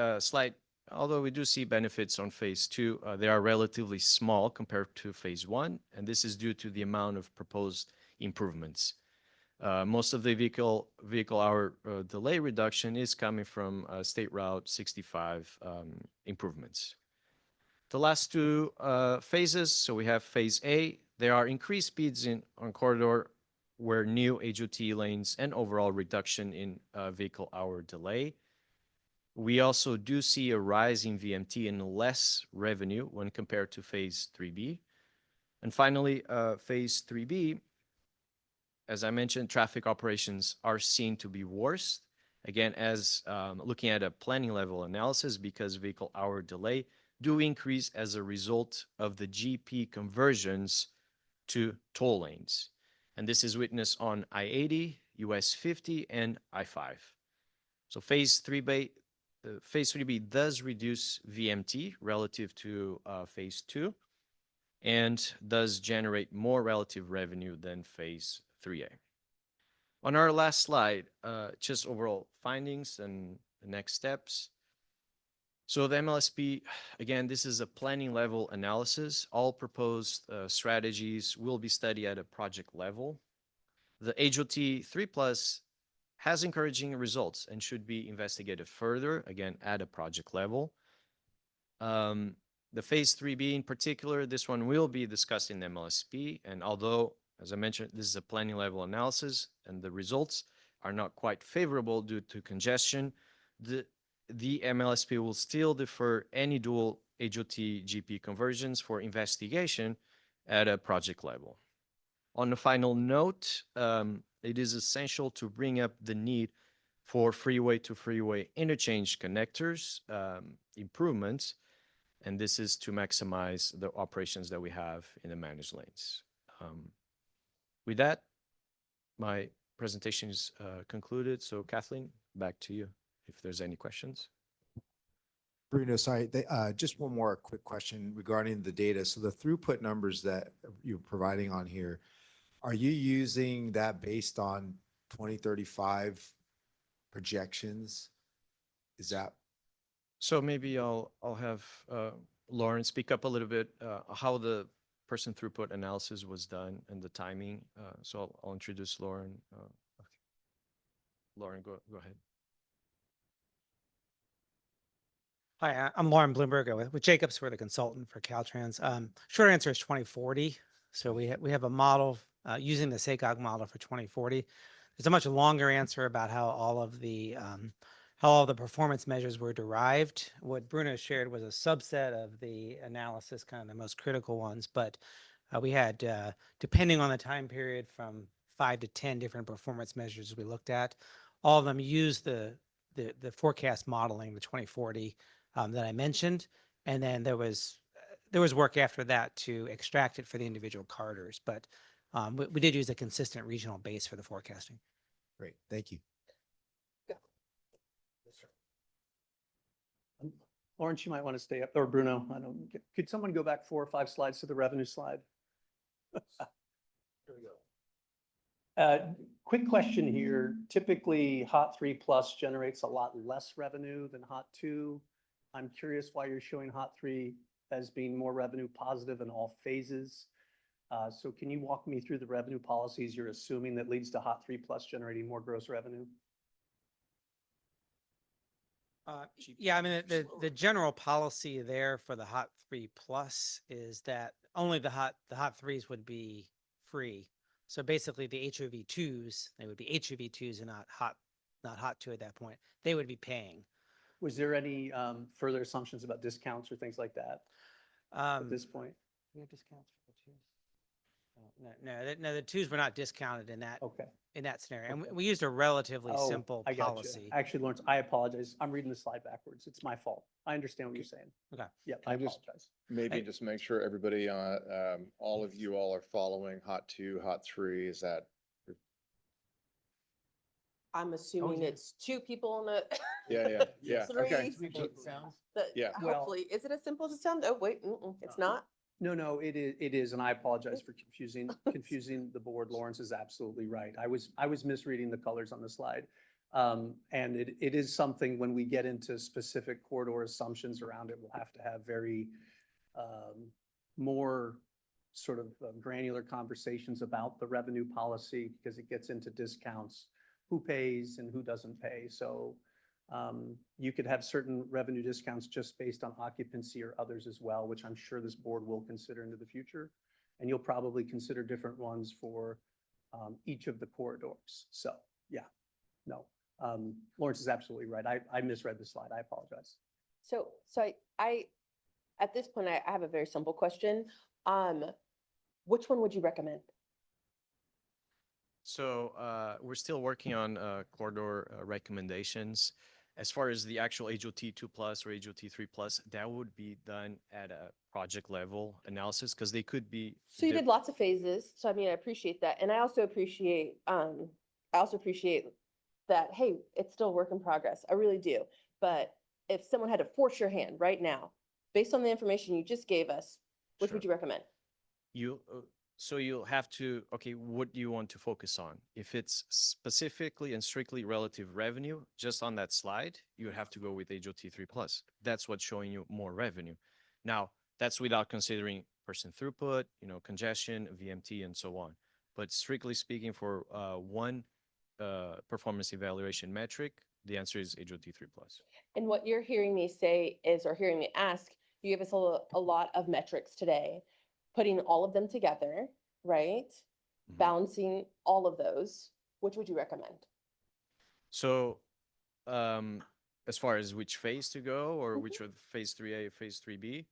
although we do see benefits on phase 2, they are relatively small compared to phase 1, and this is due to the amount of proposed improvements. Most of the vehicle hour delay reduction is coming from State Route 65 improvements. The last two phases, so we have phase A, there are increased speeds on corridor where new HOT lanes and overall reduction in vehicle hour delay. We also do see a rise in VMT and less revenue when compared to phase 3B. And finally, phase 3B, as I mentioned, traffic operations are seen to be worse. Again, as looking at a planning level analysis, because vehicle hour delay do increase as a result of the GP conversions to toll lanes. And this is witnessed on I-80, US 50, and I-5. So phase 3B does reduce VMT relative to phase 2 and does generate more relative revenue than phase 3A. On our last slide, just overall findings and next steps. So the MLSP, again, this is a planning level analysis. All proposed strategies will be studied at a project level. The HOT 3+ has encouraging results and should be investigated further, again, at a project level. The phase 3B in particular, this one will be discussed in MLSP. And although, as I mentioned, this is a planning level analysis and the results are not quite favorable due to congestion, the MLSP will still defer any dual HOT GP conversions for investigation at a project level. On a final note, it is essential to bring up the need for freeway-to-freeway interchange connectors improvements, and this is to maximize the operations that we have in the managed lanes. With that, my presentation is concluded. So Kathleen, back to you if there's any questions. Bruno, sorry, just one more quick question regarding the data. So the throughput numbers that you're providing on here, are you using that based on 2035 projections? Is that? So maybe I'll have Lauren speak up a little bit how the person throughput analysis was done and the timing. So I'll introduce Lauren. Okay. Lauren, go ahead. Hi, I'm Lauren Bloomberg with Jacobs. We're the consultant for Caltrans. Short answer is 2040. So we have a model using the SACOG model for 2040. There's a much longer answer about how all of the performance measures were derived. What Bruno shared was a subset of the analysis, kind of the most critical ones. But we had, depending on the time period, from 5 to 10 different performance measures we looked at. All of them used the forecast modeling, the 2040 that I mentioned, and then there was work after that to extract it for the individual corridors. But we did use a consistent regional base for the forecasting. Great, thank you. Lawrence, you might want to stay up, or Bruno, I don't, could someone go back 4 or 5 slides to the revenue slide? Here we go. Quick question here. Typically, Hot 3+ generates a lot less revenue than Hot 2. I'm curious why you're showing Hot 3 as being more revenue positive in all phases. So can you walk me through the revenue policies you're assuming that leads to Hot 3+ generating more gross revenue? Yeah, I mean, the general policy there for the Hot 3+ is that only the Hot 3s would be free. So basically the HOV2s, they would be HOV2s and not Hot 2 at that point. They would be paying. Was there any further assumptions about discounts or things like that at this point? We have discounts for the 2s? No, the 2s were not discounted in that. Okay. In that scenario. And we used a relatively simple I gotcha. policy. Actually, Lawrence, I apologize. I'm reading the slide backwards. It's my fault. I understand what you're saying. Okay. Yeah, I apologize. Maybe just make sure everybody, all of you all are following Hot 2, Hot 3. Is that? I'm assuming yeah. it's 2 people on the. Yeah. 3. Okay. Yeah. Well- Hopefully, is it as simple as it sounds? Oh, wait, it's not. No, it is, and I apologize for confusing the board. Lawrence is absolutely right. I was misreading the colors on the slide. And it is something when we get into specific corridor assumptions around it, we'll have to have very more sort of granular conversations about the revenue policy because it gets into discounts, who pays and who doesn't pay. So you could have certain revenue discounts just based on occupancy or others as well, which I'm sure this board will consider into the future. And you'll probably consider different ones for each of the corridors. So yeah, no, Lawrence is absolutely right. I misread the slide. I apologize. So I at this point, I have a very simple question. Which one would you recommend? So we're still working on corridor recommendations. As far as the actual HOT 2+ or HOT 3+, that would be done at a project level analysis because they could be. So you did lots of phases. So I mean, I appreciate that. And I also appreciate that, hey, it's still a work in progress. I really do. But if someone had to force your hand right now, based on the information you just gave us, which would you recommend? So you'll have to, okay, what do you want to focus on? If it's specifically and strictly relative revenue, just on that slide, you would have to go with HOT 3+. That's what's showing you more revenue. Now, that's without considering person throughput, congestion, VMT, and so on. But strictly speaking, for one performance evaluation metric, the answer is HOT 3+. And what you're hearing me say is, or hearing me ask, you gave us a lot of metrics today, putting all of them together, right? Mhm. Balancing all of those, which would you recommend? So, as far as which phase to go, or Mhm. which are phase 3A, phase 3B,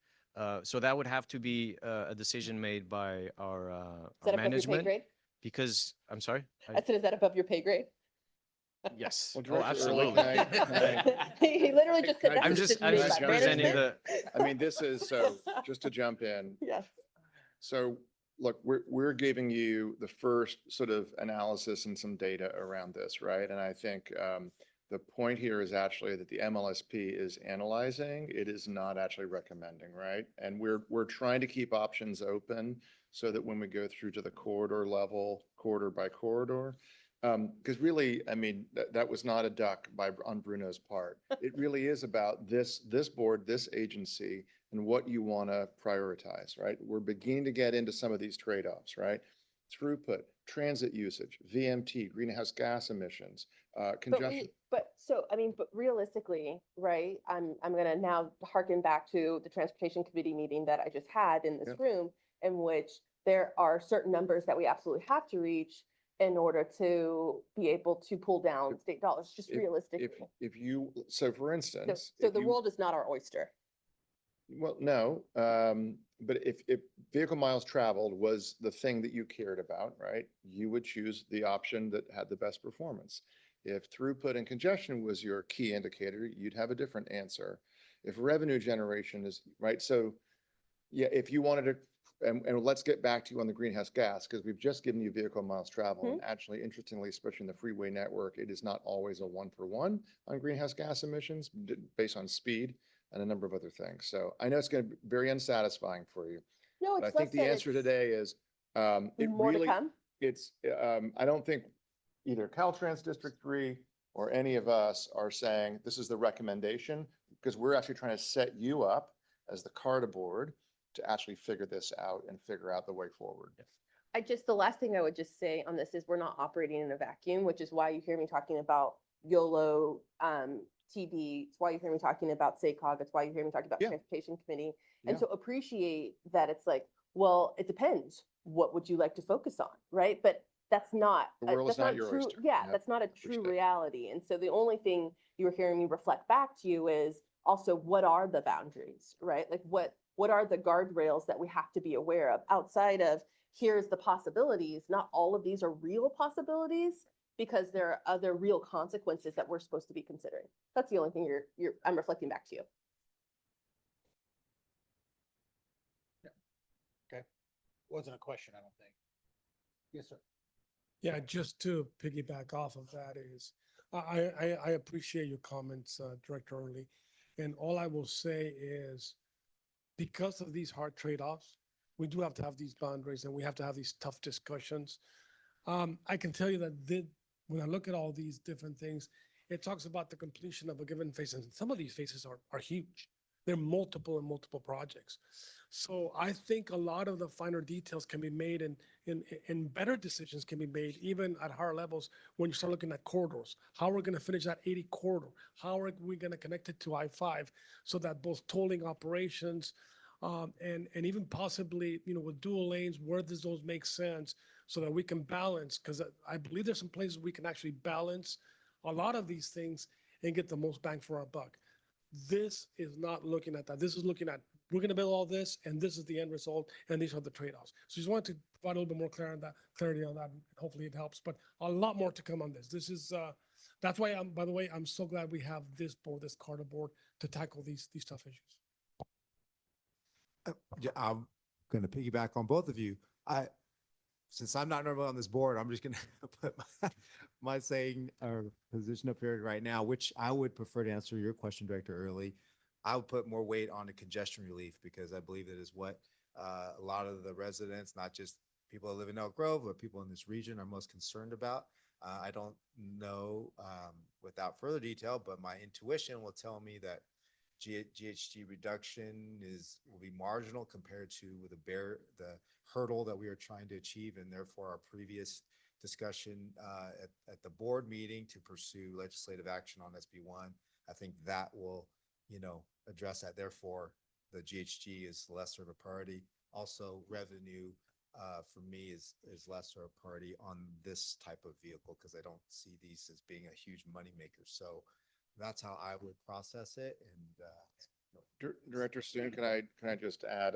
so that would have to be a decision made by our Is that above your pay management. grade? Because, I'm sorry? I said, is that above your pay grade? Yes. Well, Oh, Director Early, absolutely. He literally just said Can I that's a I'm just, decision I'm made just by presenting management. the, I mean, this is, so, just to jump in, Yes. so look, we're giving you the first sort of analysis and some data around this, right? And I think the point here is actually that the MLSP is analyzing, it is not actually recommending, right? And we're trying to keep options open so that when we go through to the corridor level, corridor by corridor, because really, I mean, that was not a duck on Bruno's part. It really is about this board, this agency, and what you want to prioritize, right? We're beginning to get into some of these trade-offs, right? Throughput, transit usage, VMT, greenhouse gas emissions, congestion. But realistically, right, I'm gonna now harken back to the transportation committee meeting that I just had in this Yep. room, in which there are certain numbers that we absolutely have to reach in order to be able to pull down state dollars, just If- realistically. If you, so for instance. So if the you- world is not our oyster. Well, no, but if vehicle miles traveled was the thing that you cared about, right? You would choose the option that had the best performance. If throughput and congestion was your key indicator, you'd have a different answer. If revenue generation is, right, so, yeah, if you wanted to, and let's get back to you on the greenhouse gas, because we've just given you vehicle miles traveled, and actually, interestingly, especially in the freeway network, it is not always a 1-for-1 on greenhouse gas emissions, based on speed and a number of other things. So I know it's going to be very unsatisfying for you. No, But I it's think less the that answer it's today is, it more to really, come. it's, I don't think either Caltrans District 3 or any of us are saying this is the recommendation, because we're actually trying to set you up as the CARTA board to actually figure this out and figure out the way forward. The last thing I would just say on this is we're not operating in a vacuum, which is why you hear me talking about YOLO, TD. It's why you hear me talking about SACOG. It's why you hear me talking about Yeah. Transportation Committee. Yeah. And so appreciate that it's like, well, it depends. What would you like to focus on, right? But that's not, The world is that's not not your true. oyster. Yeah, Yep. that's not a true Understood. reality. And so the only thing you were hearing me reflect back to you is also what are the boundaries, right? Like what are the guardrails that we have to be aware of outside of here's the possibilities? Not all of these are real possibilities because there are other real consequences that we're supposed to be considering. That's the only thing I'm reflecting back to you. Okay. Wasn't a question, I don't think. Yes, sir. Yeah, just to piggyback off of that is, I appreciate your comments, Director Early. And all I will say is, because of these hard trade-offs, we do have to have these boundaries and we have to have these tough discussions. I can tell you that when I look at all these different things, it talks about the completion of a given phase, and some of these phases are huge. They're multiple and multiple projects. So I think a lot of the finer details can be made and better decisions can be made even at higher levels when you start looking at corridors. How we're going to finish that 80 corridor? How are we going to connect it to I-5 so that both tolling operations and even possibly, with dual lanes, where does those make sense so that we can balance? Because I believe there's some places we can actually balance a lot of these things and get the most bang for our buck. This is not looking at that. This is looking at, we're going to build all this and this is the end result and these are the trade-offs. So just wanted to provide a little bit more clarity on that. Hopefully it helps, but a lot more to come on this. This is, that's why by the way, I'm so glad we have this board, this CARTA board to tackle these tough issues. Yeah, I'm going to piggyback on both of you. Since I'm not normally on this board, I'm just going to put my saying or position up here right now, which I would prefer to answer your question, Director Early. I would put more weight on the congestion relief because I believe that is what a lot of the residents, not just people that live in Elk Grove or people in this region are most concerned about. I don't know without further detail, but my intuition will tell me that GHG reduction will be marginal compared to the hurdle that we are trying to achieve, and therefore our previous discussion at the board meeting to pursue legislative action on SB1. I think that will, address that. Therefore, the GHG is lesser of a priority. Also, revenue for me is lesser a priority on this type of vehicle because I don't see these as being a huge moneymaker. So that's how I would process it. And Director Stone, can I just add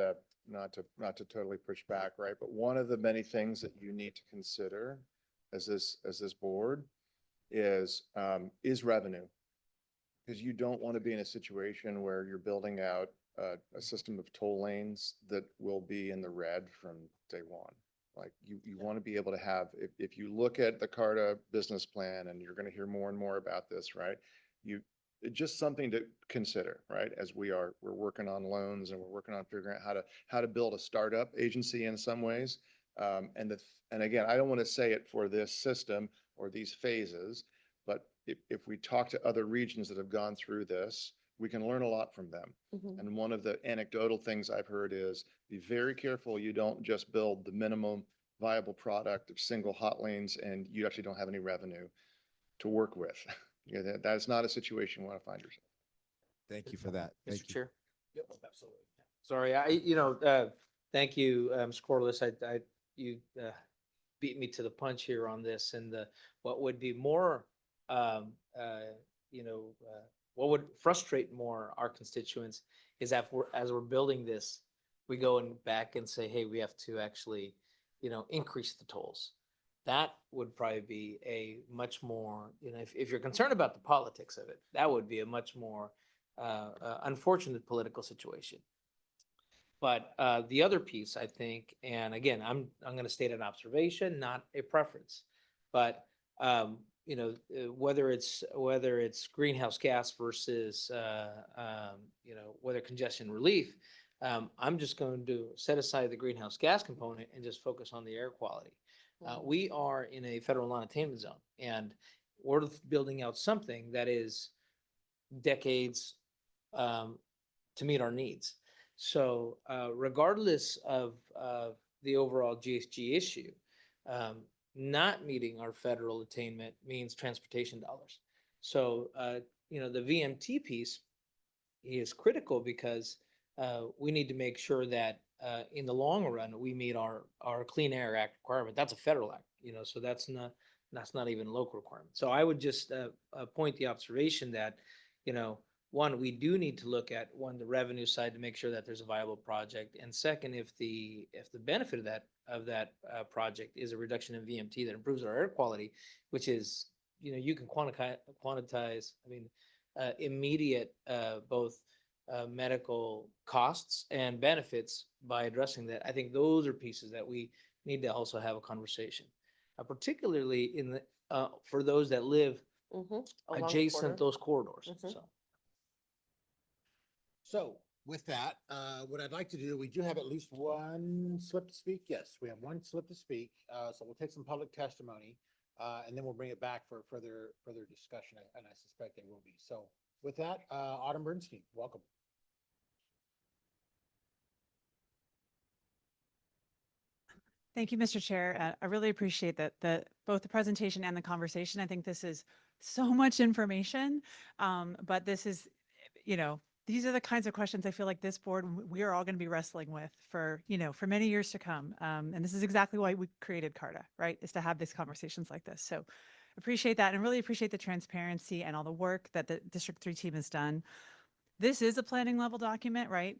not to totally push back, right? But one of the many things that you need to consider as this board is revenue. Because you don't want to be in a situation where you're building out a system of toll lanes that will be in the red from day one. Like you want to be able to have, if you look at the CARTA business plan, and you're going to hear more and more about this, right? It's just something to consider, right? As we're working on loans and we're working on figuring out how to build a startup agency in some ways. And again, I don't want to say it for this system or these phases, but if we talk to other regions that have gone through this, we can learn a lot from them. And one of the anecdotal things I've heard is be very careful you don't just build the minimum viable product of single hot lanes and you actually don't have any revenue to work with. That's not a situation you want to find yourself. thank you for that. Thank Mr. you. Chair. Yep, absolutely. Sorry, thank you, Scoreless. You beat me to the punch here on this, and what would be more, what would frustrate more our constituents is that as we're building this, we go back and say, hey, we have to actually, increase the tolls. That would probably be a much more, if you're concerned about the politics of it, that would be a much more unfortunate political situation. But the other piece, I think, and again, I'm going to state an observation, not a preference, but whether it's greenhouse gas versus weather congestion relief, I'm just going to set aside the greenhouse gas component and just focus on the air quality. We are in a federal non-attainment zone, and we're building out something that is decades to meet our needs. So regardless of the overall GHG issue, not meeting our federal attainment means transportation dollars. So, the VMT piece is critical because we need to make sure that in the long run, we meet our Clean Air Act requirement. That's a federal act, so that's not even a local requirement. So I would just point the observation that, one, we do need to look at the revenue side to make sure that there's a viable project. And second, if the benefit of that project is a reduction in VMT that improves our air quality, which is, you can quantize, immediate both medical costs and benefits by addressing that. I think those are pieces that we need to also have a conversation, particularly for those that live Along the adjacent corridor. those corridors. So with that, what I'd like to do, we do have at least one slip to speak. Yes, we have one slip to speak. So we'll take some public testimony, and then we'll bring it back for further discussion, and I suspect there will be. So with that, Autumn Bernstein, welcome. Thank you, Mr. Chair. I really appreciate that both the presentation and the conversation. I think this is so much information, but this is, these are the kinds of questions I feel like this board, we are all going to be wrestling with for many years to come. And this is exactly why we created CARTA, right? Is to have these conversations like this. So appreciate that and really appreciate the transparency and all the work that the District 3 team has done. This is a planning level document, right?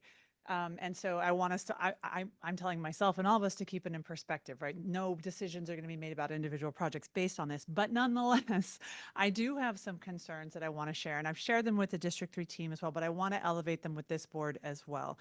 And so I want us to, I'm telling myself and all of us to keep it in perspective, right? No decisions are going to be made about individual projects based on this, but nonetheless, I do have some concerns that I want to share, and I've shared them with the District 3 team as well, but I want to elevate them with this board as well.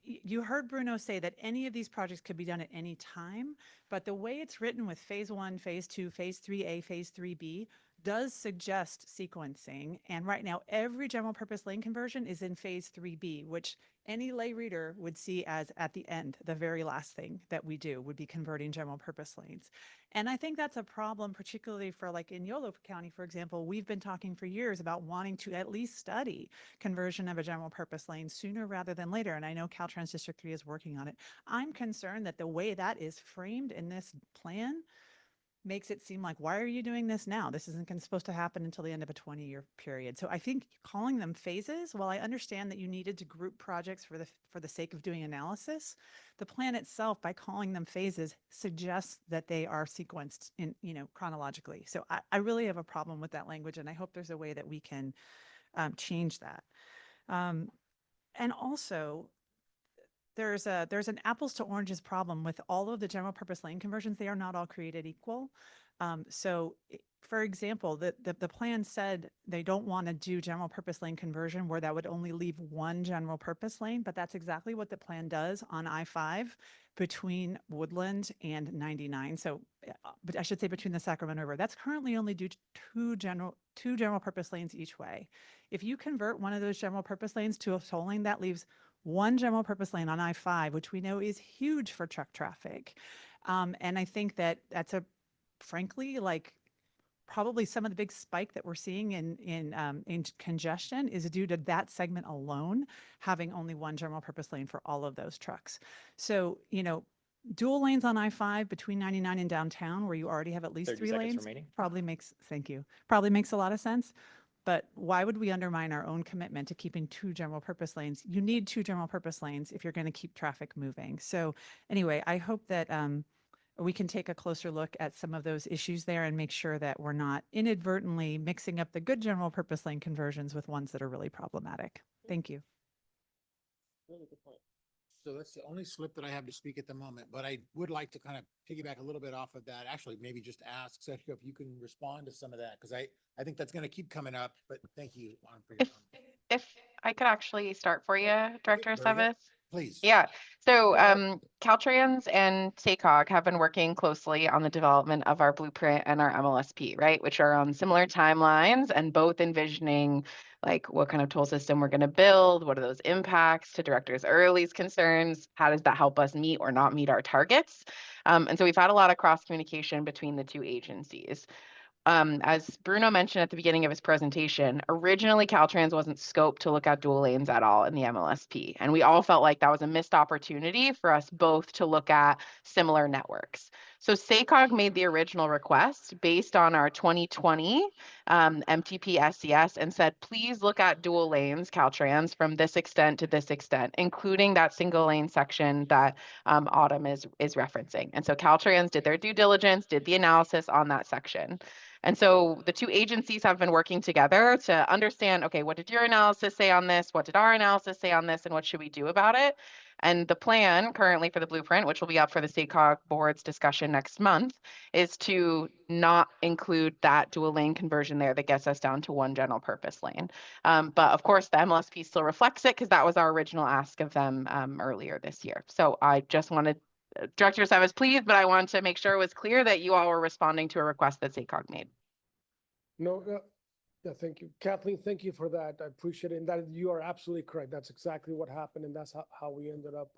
You heard Bruno say that any of these projects could be done at any time, but the way it's written with phase 1, phase 2, phase 3A, phase 3B, does suggest sequencing. And right now, every general purpose lane conversion is in phase 3B, which any lay reader would see as at the end, the very last thing that we do would be converting general purpose lanes. And I think that's a problem, particularly for like in Yolo County, for example, we've been talking for years about wanting to at least study conversion of a general purpose lane sooner rather than later. And I know Caltrans District 3 is working on it. I'm concerned that the way that is framed in this plan makes it seem like, why are you doing this now? This isn't supposed to happen until the end of a 20-year period. So I think calling them phases, while I understand that you needed to group projects for the sake of doing analysis, the plan itself, by calling them phases, suggests that they are sequenced in, chronologically. So I really have a problem with that language, and I hope there's a way that we can change that. And also, there's an apples to oranges problem with all of the general purpose lane conversions. They are not all created equal. For example, the plan said they don't want to do general purpose lane conversion where that would only leave one general purpose lane, but that's exactly what the plan does on I-5 between Woodland and 99. So, but I should say between the Sacramento River. That's currently only due to two general purpose lanes each way. If you convert one of those general purpose lanes to a toll lane, that leaves one general purpose lane on I-5, which we know is huge for truck traffic. And I think that that's frankly, like probably some of the big spike that we're seeing in congestion is due to that segment alone having only one general purpose lane for all of those trucks. So, dual lanes on I-5 between 99 and downtown, where you already have at least 30 three seconds lanes, remaining. probably makes a lot of sense. But why would we undermine our own commitment to keeping two general purpose lanes? You need two general purpose lanes if you're going to keep traffic moving. So anyway, I hope that we can take a closer look at some of those issues there and make sure that we're not inadvertently mixing up the good general purpose lane conversions with ones that are really problematic. Thank you. Really good point. So that's the only slip that I have to speak at the moment, but I would like to kind of piggyback a little bit off of that. Actually, maybe just ask Sergio if you can respond to some of that, because I think that's going to keep coming up, but thank you, Juan, for your comment. If I could actually start for you, Director very good. Sevis. Please. Yeah, so Yeah. Caltrans and SACOG have been working closely on the development of our blueprint and our MLSP, right? Which are on similar timelines and both envisioning like what kind of toll system we're going to build, what are those impacts to Director Early's concerns, how does that help us meet or not meet our targets? And so we've had a lot of cross communication between the two agencies. As Bruno mentioned at the beginning of his presentation, originally Caltrans wasn't scoped to look at dual lanes at all in the MLSP. And we all felt like that was a missed opportunity for us both to look at similar networks. So SACOG made the original request based on our 2020 MTP SCS and said, please look at dual lanes, Caltrans, from this extent to this extent, including that single lane section that Autumn is referencing. And so Caltrans did their due diligence, did the analysis on that section. And so the two agencies have been working together to understand, okay, what did your analysis say on this? What did our analysis say on this? And what should we do about it? And the plan currently for the blueprint, which will be up for the SACOG board's discussion next month, is to not include that dual lane conversion there that gets us down to one general purpose lane. But of course, the MLSP still reflects it because that was our original ask of them earlier this year. So I just wanted Director Sevis, please, but I wanted to make sure it was clear that you all were responding to a request that SACOG made. No, yeah, thank you. Kathleen, thank you for that. I appreciate it. And that you are absolutely correct. That's exactly what happened. And that's how we ended up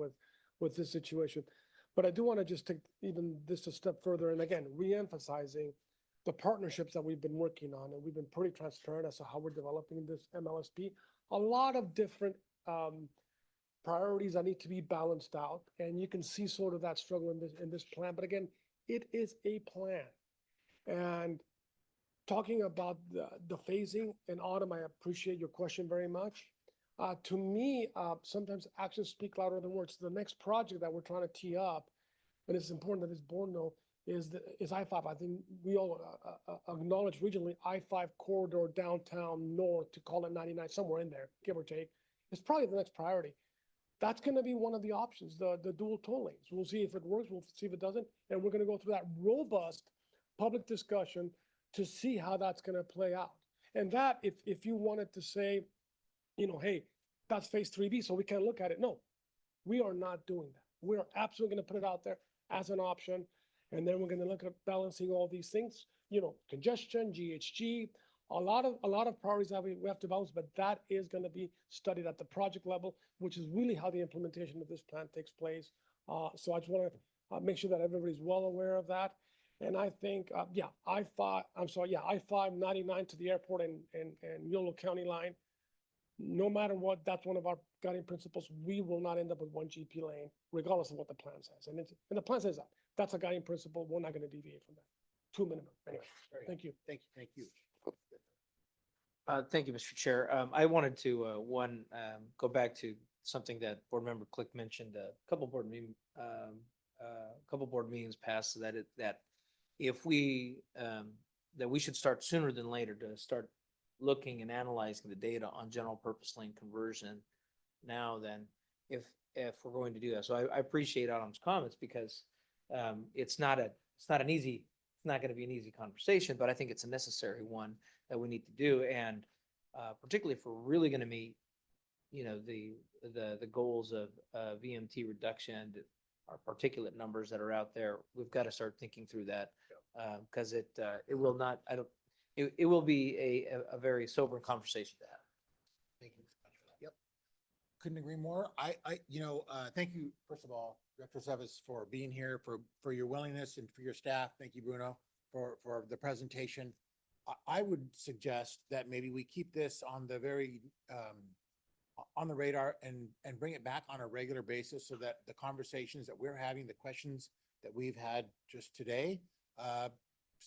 with this situation. But I do want to just take even this a step further. And again, re-emphasizing the partnerships that we've been working on. And we've been pretty transparent as to how we're developing this MLSP. A lot of different priorities that need to be balanced out. And you can see sort of that struggle in this plan. But again, it is a plan. And talking about the phasing, and Autumn, I appreciate your question very much. To me, sometimes actions speak louder than words. The next project that we're trying to tee up, and it's important that this board know, is I-5. I think we all acknowledge regionally I-5 corridor downtown north, to call it 99, somewhere in there, give or take, is probably the next priority. That's going to be one of the options, the dual toll lanes. We'll see if it works. We'll see if it doesn't. And we're going to go through that robust public discussion to see how that's going to play out. And that, if you wanted to say, hey, that's phase 3B, so we can look at it. No, we are not doing that. We're absolutely going to put it out there as an option. And then we're going to look at balancing all these things. congestion, GHG, a lot of priorities that we have to balance, but that is going to be studied at the project level, which is really how the implementation of this plan takes place. So I just want to make sure that everybody's well aware of that. And I think, I-5 99 to the airport and Yolo County line, no matter what, that's one of our guiding principles. We will not end up with one GP lane, regardless of what the plan says. And the plan says that. That's a guiding principle. We're not going to deviate from that. 2 minimum. Anyway, thank you. Thank you, thank you. Thank you, Mr. Chair. I wanted to, go back to something that Board Member Click mentioned, a couple board meetings past, that if we, that we should start sooner than later to start looking and analyzing the data on general purpose lane conversion now than if we're going to do that. So I appreciate Adam's comments, because it's not going to be an easy conversation, but I think it's a necessary one that we need to do. And particularly if we're really going to meet, the goals of VMT reduction, our particulate numbers that are out there, we've got to start thinking through that, because it will not, it will be a very sobering conversation to have. Thank you so much for that. Yep. Couldn't agree more. Thank you, first of all, Director Seves, for being here, for your willingness, and for your staff. Thank you, Bruno, for the presentation. I would suggest that maybe we keep this on the on the radar and bring it back on a regular basis, so that the conversations that we're having, the questions that we've had just today,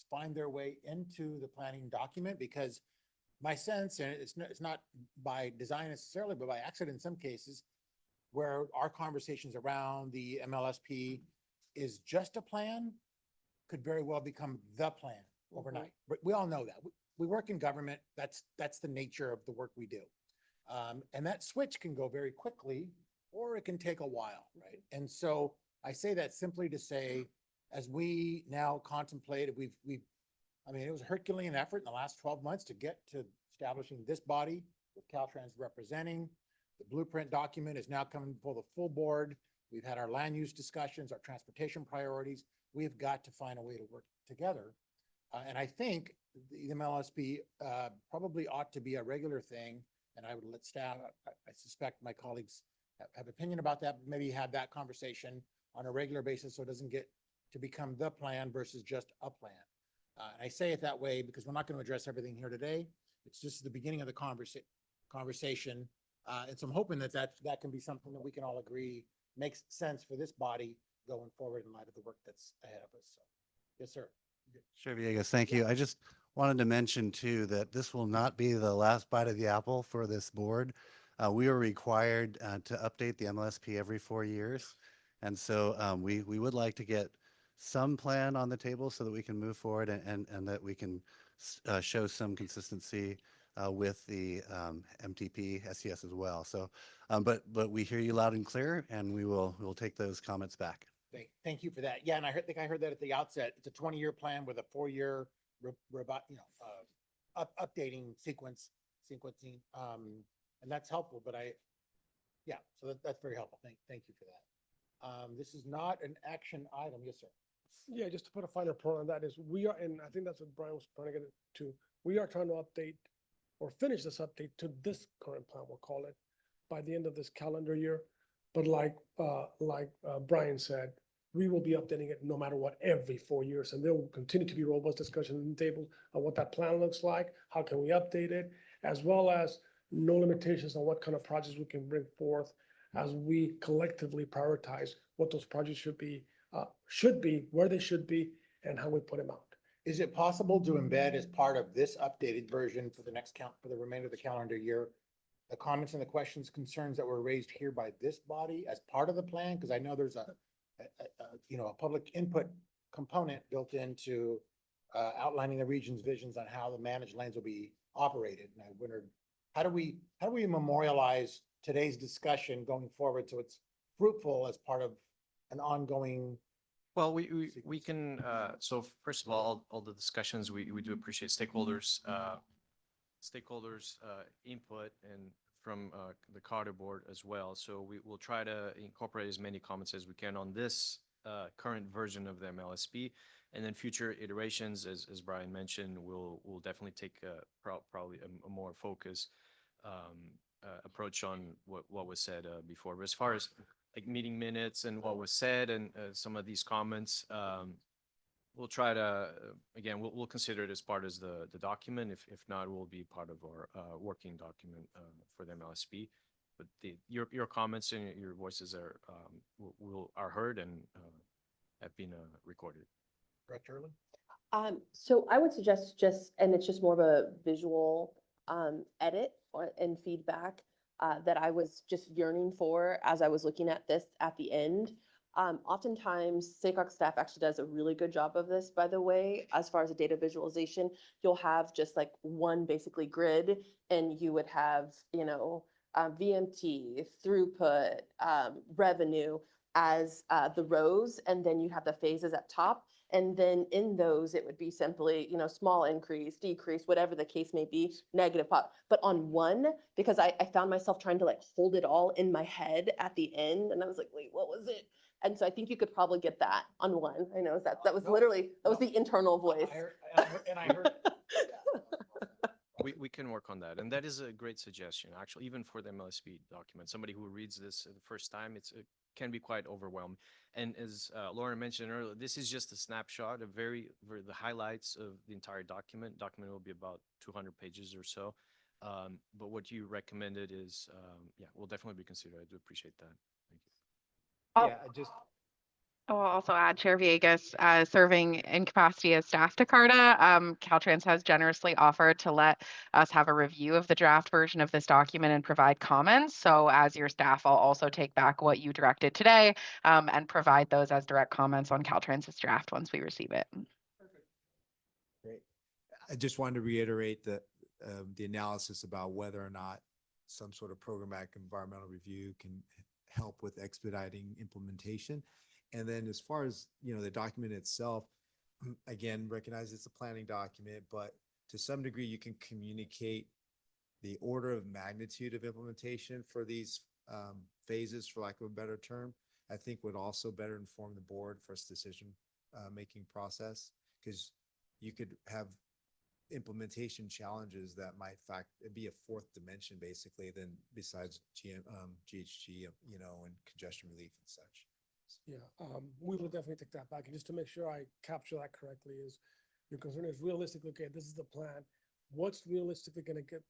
find their way into the planning document. Because my sense, and it's not by design necessarily, but by accident in some cases, where our conversations around the MLSP is just a plan, could very well become the plan overnight. But we all know that. We work in government. That's the nature of the work we do. And that switch can go very quickly, or it can take a while, right? And so I say that simply to say, as we now contemplate, it was a Herculean effort in the last 12 months to get to establishing this body with Caltrans representing. The blueprint document is now coming before the full board. We've had our land use discussions, our transportation priorities. We've got to find a way to work together. And I think the MLSP probably ought to be a regular thing. And I would let staff, I suspect my colleagues have opinion about that, but maybe have that conversation on a regular basis, so it doesn't get to become the plan versus just a plan. And I say it that way because we're not going to address everything here today. It's just the beginning of the conversation. And so I'm hoping that can be something that we can all agree makes sense for this body going forward in light of the work that's ahead of us. So, yes, sir. Sure, Villegas, thank you. I just wanted to mention too that this will not be the last bite of the apple for this board. We are required to update the MLSP every 4 years. And so we would like to get some plan on the table so that we can move forward and that we can show some consistency with the MTP SES as well. So, but we hear you loud and clear, and we'll take those comments back. Thank you for that. Yeah, and I think I heard that at the outset. It's a 20-year plan with a 4-year updating sequencing, and that's helpful. But so that's very helpful. Thank you for that. This is not an action item. Yes, sir. Yeah, just to put a finer point on that is we are, and I think that's what Brian was trying to get to. We are trying to update or finish this update to this current plan, we'll call it, by the end of this calendar year. But like Brian said, we will be updating it no matter what every 4 years, and there will continue to be robust discussion on the table on what that plan looks like, how can we update it, as well as no limitations on what kind of projects we can bring forth as we collectively prioritize what those projects should be, where they should be, and how we put them out. Is it possible to embed as part of this updated version for the remainder of the calendar year, the comments and the questions, concerns that were raised here by this body as part of the plan? Because I know there's a public input component built into outlining the region's visions on how the managed lanes will be operated. And I wondered, how do we memorialize today's discussion going forward so it's fruitful as part of an ongoing? Well, we can, so first of all the discussions, we do appreciate stakeholders input and from the CARTA board as well. So we will try to incorporate as many comments as we can on this current version of the MLSP. And then future iterations, as Brian mentioned, we'll definitely take probably a more focused approach on what was said before. But as far as like meeting minutes and what was said and some of these comments, we'll try to, again, we'll consider it as part of the document. If not, it will be part of our working document for the MLSP. But your comments and your voices are heard and have been recorded. Director Early? So I would suggest and it's just more of a visual edit and feedback that I was just yearning for as I was looking at this at the end. Oftentimes, SACOG staff actually does a really good job of this, by the way, as far as the data visualization. You'll have just like one basically grid, and you would have, VMT, throughput, revenue as the rows, and then you have the phases at top. And then in those, it would be simply, small increase, decrease, whatever the case may be, negative pop. But on one, because I found myself trying to like hold it all in my head at the end, and I was like, wait, what was it? And so I think you could probably get that on one. I know that was literally, that was the internal voice. I heard. We can work on that. And that is a great suggestion, actually, even for the MLSP document. Somebody who reads this the first time, it can be quite overwhelming. And as Lauren mentioned earlier, this is just a snapshot, the highlights of the entire document. Document will be about 200 pages or so. But what you recommended is, we'll definitely be considered. I do appreciate that. Thank you. Yeah, I'll also add Chair Villegas, serving in capacity as staff to CARTA. Caltrans has generously offered to let us have a review of the draft version of this document and provide comments. So as your staff, I'll also take back what you directed today and provide those as direct comments on Caltrans's draft once we receive it. Great. I just wanted to reiterate the analysis about whether or not some sort of programmatic environmental review can help with expediting implementation. And then as far as, the document itself, again, recognize it's a planning document, but to some degree you can communicate the order of magnitude of implementation for these phases, for lack of a better term, I think would also better inform the board for its decision making process, because you could have implementation challenges that might be a fourth dimension basically than besides GHG, and congestion relief and such. Yeah, we will definitely take that back. And just to make sure I capture that correctly, is your concern is realistically, okay, this is the plan. What's realistically going to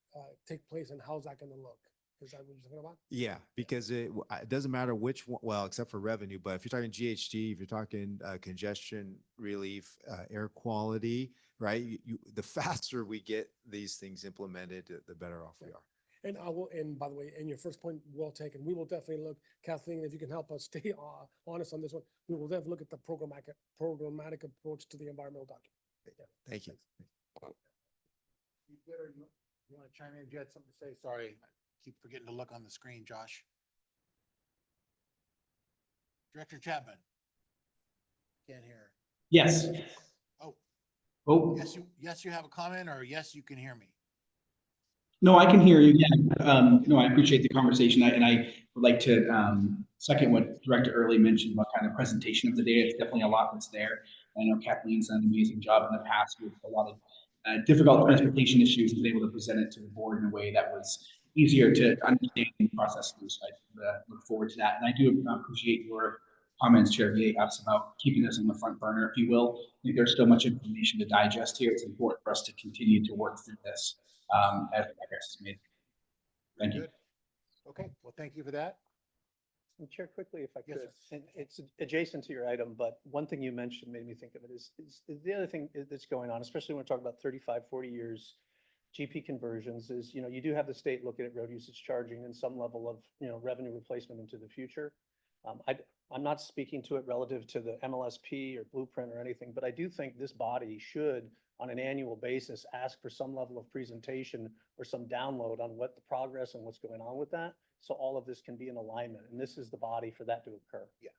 take place, and how's that going to look? Is that what you're talking about? Yeah, because it doesn't matter which one, well, except for revenue, but if you're talking GHG, if you're talking congestion relief, air quality, right? The faster we get these things implemented, the better off we are. And and by the way, and your first point, well taken. We will definitely look, Kathleen, if you can help us stay honest on this one, we will definitely look at the programmatic approach to the environmental document. Yeah. Thank you. You good, or you want to chime in? You had something to say? Sorry, I keep forgetting to look on the screen, Josh. Director Chapman. Can't hear. Yes. Oh. Yes, you have a comment, or yes, you can hear me. No, I can hear you. Yeah. No, I appreciate the conversation. I would like to second what Director Early mentioned about kind of presentation of the data. It's definitely a lot that's there. I know Kathleen's done an amazing job in the past with a lot of difficult transportation issues and was able to present it to the board in a way that was easier to understand and process through. So I look forward to that. And I do appreciate your comments, Chair Villegas, about keeping us on the front burner, if you will. I think there's still much information to digest here. It's important for us to continue to work through this as progress is made. Thank you. Okay, well, thank you for that. And Chair, quickly, if I Yes, could, sir. and it's adjacent to your item, but one thing you mentioned made me think of it is the other thing that's going on, especially when we're talking about 35, 40 years GP conversions, is, you do have the state looking at road usage charging and some level of, revenue replacement into the future. I'm not speaking to it relative to the MLSP or blueprint or anything, but I do think this body should, on an annual basis, ask for some level of presentation or some download on what the progress and what's going on with that. So all of this can be in alignment, and this is the body for that to occur. Yeah,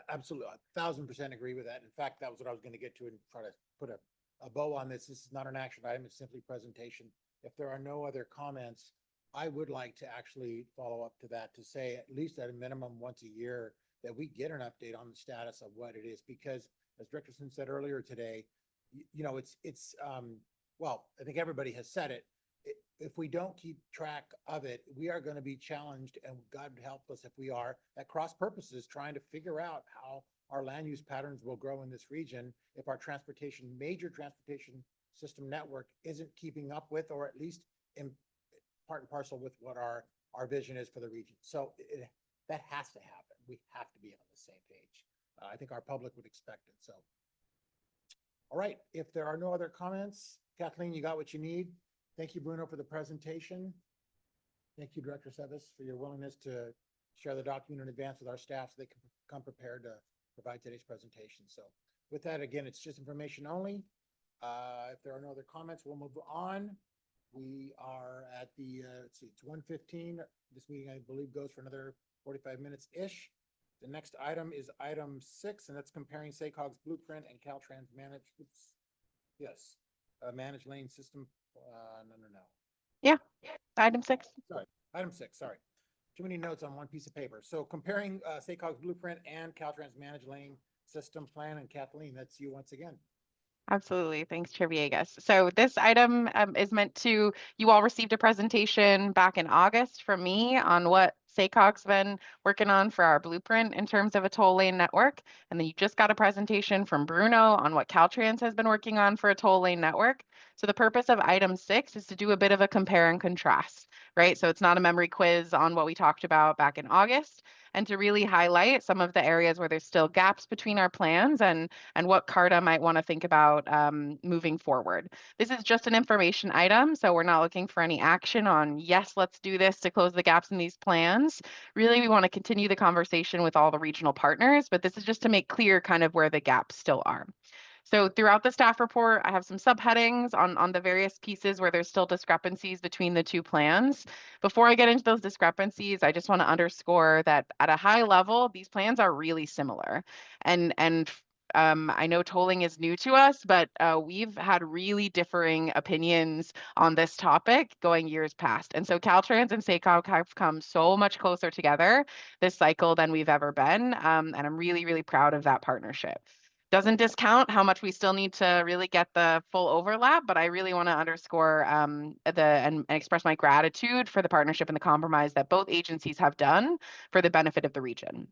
absolutely. 1,000% agree with that. In fact, that was what I was going to get to and try to put a bow on this. This is not an action item. It's simply presentation. If there are no other comments, I would like to actually follow up to that to say, at least at a minimum once a year, that we get an update on the status of what it is, because as Director Sin said earlier today, you know, well, I think everybody has said it. If we don't keep track of it, we are going to be challenged, and God help us if we are at cross purposes trying to figure out how our land use patterns will grow in this region if our major transportation system network isn't keeping up with, or at least in part and parcel with what our vision is for the region. So that has to happen. We have to be on the same page. I think our public would expect it. So, all right, if there are no other comments, Kathleen, you got what you need. Thank you, Bruno, for the presentation. Thank you, Director Sevis, for your willingness to share the document in advance with our staff so they can come prepared to provide today's presentation. So with that, again, it's just information only. If there are no other comments, we'll move on. We are at the, let's see, it's 1:15. This meeting, I believe, goes for another 45 minutes-ish. The next item is item 6, and that's comparing SACOG's blueprint and Caltrans managed lane system. No. Yeah, item 6. Sorry, item 6, sorry. Too many notes on one piece of paper. So comparing SACOG's blueprint and Caltrans managed lane system plan, and Kathleen, that's you once again. Absolutely. Thanks, Chair Villegas. So this item is meant to, you all received a presentation back in August from me on what SACOG's been working on for our blueprint in terms of a toll lane network. And then you just got a presentation from Bruno on what Caltrans has been working on for a toll lane network. So the purpose of item 6 is to do a bit of a compare and contrast, right? So it's not a memory quiz on what we talked about back in August, and to really highlight some of the areas where there's still gaps between our plans and what CARTA might want to think about moving forward. This is just an information item, so we're not looking for any action on, yes, let's do this to close the gaps in these plans. Really, we want to continue the conversation with all the regional partners, but this is just to make clear kind of where the gaps still are. So throughout the staff report, I have some subheadings on the various pieces where there's still discrepancies between the two plans. Before I get into those discrepancies, I just want to underscore that at a high level, these plans are really similar. And I know tolling is new to us, but we've had really differing opinions on this topic going years past. And so Caltrans and SACOG have come so much closer together this cycle than we've ever been. And I'm really, really proud of that partnership. Doesn't discount how much we still need to really get the full overlap, but I really want to underscore and express my gratitude for the partnership and the compromise that both agencies have done for the benefit of the region.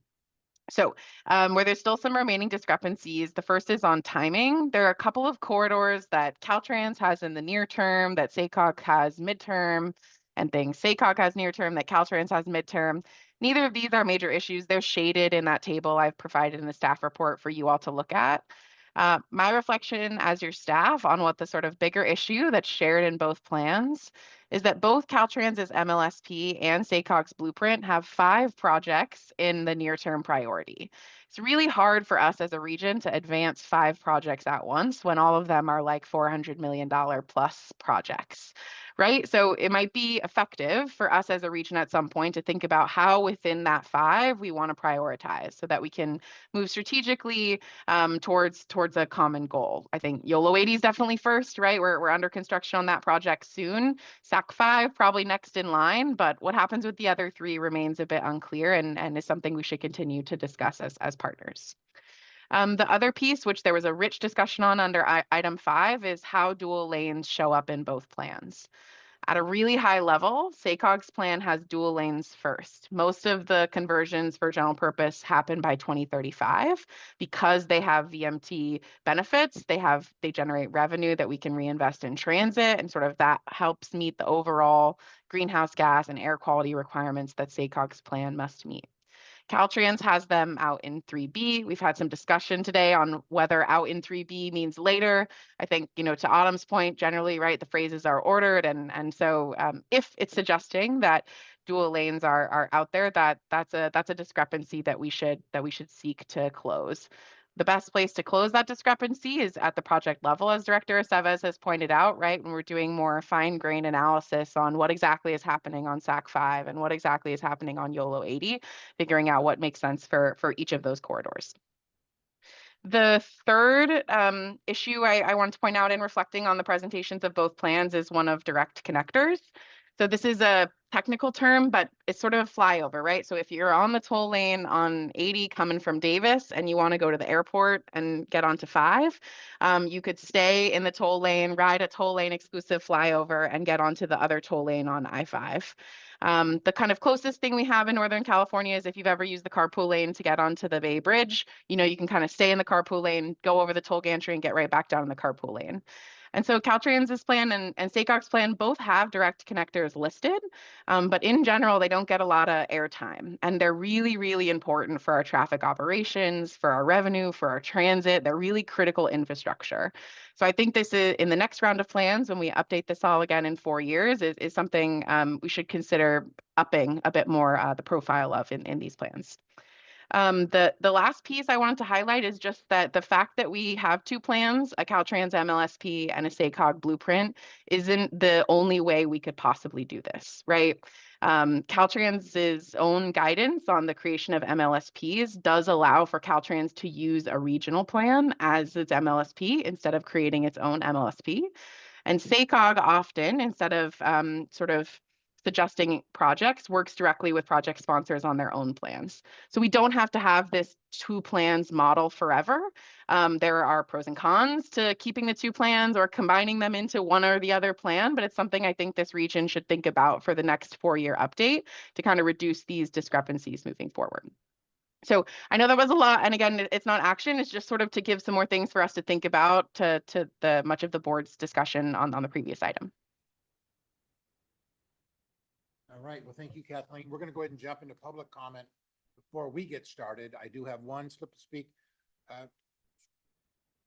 So where there's still some remaining discrepancies, the first is on timing. There are a couple of corridors that Caltrans has in the near term, that SACOG has midterm, and things SACOG has near term that Caltrans has midterm. Neither of these are major issues. They're shaded in that table I've provided in the staff report for you all to look at. My reflection as your staff on what the sort of bigger issue that's shared in both plans is that both Caltrans's MLSP and SACOG's blueprint have 5 projects in the near-term priority. It's really hard for us as a region to advance 5 projects at once when all of them are like $400 million plus projects, right? So it might be effective for us as a region at some point to think about how within that 5 we want to prioritize so that we can move strategically towards a common goal. I think YOLO 80 is definitely first, right? We're under construction on that project soon. SAC 5 probably next in line, but what happens with the other 3 remains a bit unclear and is something we should continue to discuss as partners. The other piece, which there was a rich discussion on under item 5, is how dual lanes show up in both plans. At a really high level, SACOG's plan has dual lanes first. Most of the conversions for general purpose happen by 2035 because they have VMT benefits. They generate revenue that we can reinvest in transit, and sort of that helps meet the overall greenhouse gas and air quality requirements that SACOG's plan must meet. Caltrans has them out in 3B. We've had some discussion today on whether out in 3B means later. I think, to Autumn's point, generally, right, the phrases are ordered. And so if it's suggesting that dual lanes are out there, that's a discrepancy that we should seek to close. The best place to close that discrepancy is at the project level, as Director Aceves has pointed out, right? When we're doing more fine-grained analysis on what exactly is happening on SAC 5 and what exactly is happening on YOLO 80, figuring out what makes sense for each of those corridors. The third issue I wanted to point out in reflecting on the presentations of both plans is one of direct connectors. So this is a technical term, but it's sort of a flyover, right? So if you're on the toll lane on 80 coming from Davis and you want to go to the airport and get onto 5, you could stay in the toll lane, ride a toll lane exclusive flyover and get onto the other toll lane on I-5. The kind of closest thing we have in Northern California is if you've ever used the carpool lane to get onto the Bay Bridge, you know, you can kind of stay in the carpool lane, go over the toll gantry and get right back down in the carpool lane. And so Caltrans's plan and SACOG's plan both have direct connectors listed, but in general, they don't get a lot of airtime. And they're really, really important for our traffic operations, for our revenue, for our transit. They're really critical infrastructure. So I think this is in the next round of plans, when we update this all again in 4 years, is something we should consider upping a bit more the profile of in these plans. The last piece I wanted to highlight is just that the fact that we have 2 plans, a Caltrans MLSP and a SACOG blueprint, isn't the only way we could possibly do this, right? Caltrans's own guidance on the creation of MLSPs does allow for Caltrans to use a regional plan as its MLSP instead of creating its own MLSP. And SACOG often, instead of sort of suggesting projects, works directly with project sponsors on their own plans. So we don't have to have this 2 plans model forever. There are pros and cons to keeping the 2 plans or combining them into one or the other plan, but it's something I think this region should think about for the next 4-year update to kind of reduce these discrepancies moving forward. So I know that was a lot, and again, it's not action, it's just sort of to give some more things for us to think about to the much of the board's discussion on the previous item. All right, well, thank you, Kathleen. We're going to go ahead and jump into public comment. Before we get started, I do have one slip to speak.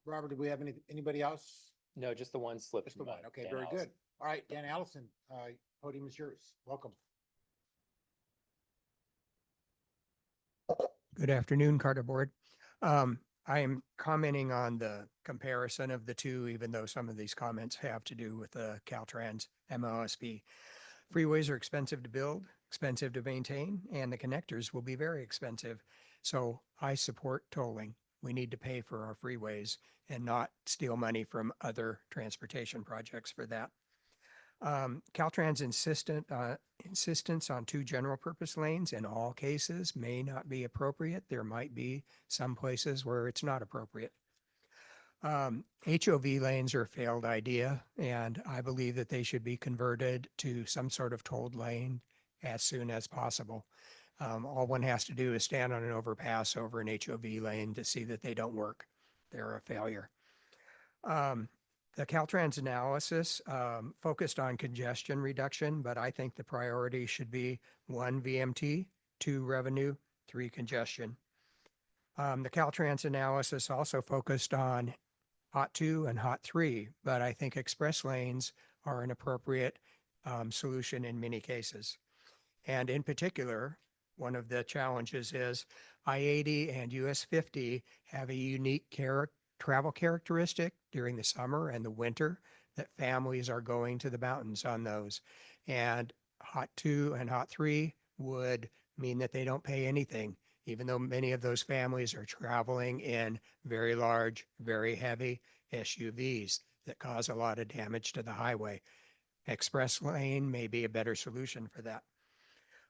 Robert, do we have anybody else? No, just the one slip. Just the from, one. Okay, Dan very Allison. good. All right, Dan Allison, podium is yours. Welcome. Good afternoon, Carter Board. I am commenting on the comparison of the 2, even though some of these comments have to do with the Caltrans MLSP. Freeways are expensive to build, expensive to maintain, and the connectors will be very expensive. So I support tolling. We need to pay for our freeways and not steal money from other transportation projects for that. Caltrans insistence on 2 general purpose lanes in all cases may not be appropriate. There might be some places where it's not appropriate. HOV lanes are a failed idea, and I believe that they should be converted to some sort of tolled lane as soon as possible. All one has to do is stand on an overpass over an HOV lane to see that they don't work. They're a failure. The Caltrans analysis focused on congestion reduction, but I think the priority should be 1 VMT, 2 revenue, 3 congestion. The Caltrans analysis also focused on Hot 2 and Hot 3, but I think express lanes are an appropriate solution in many cases. And in particular, one of the challenges is I-80 and US 50 have a unique travel characteristic during the summer and the winter that families are going to the mountains on those. And Hot 2 and Hot 3 would mean that they don't pay anything, even though many of those families are traveling in very large, very heavy SUVs that cause a lot of damage to the highway. Express lane may be a better solution for that.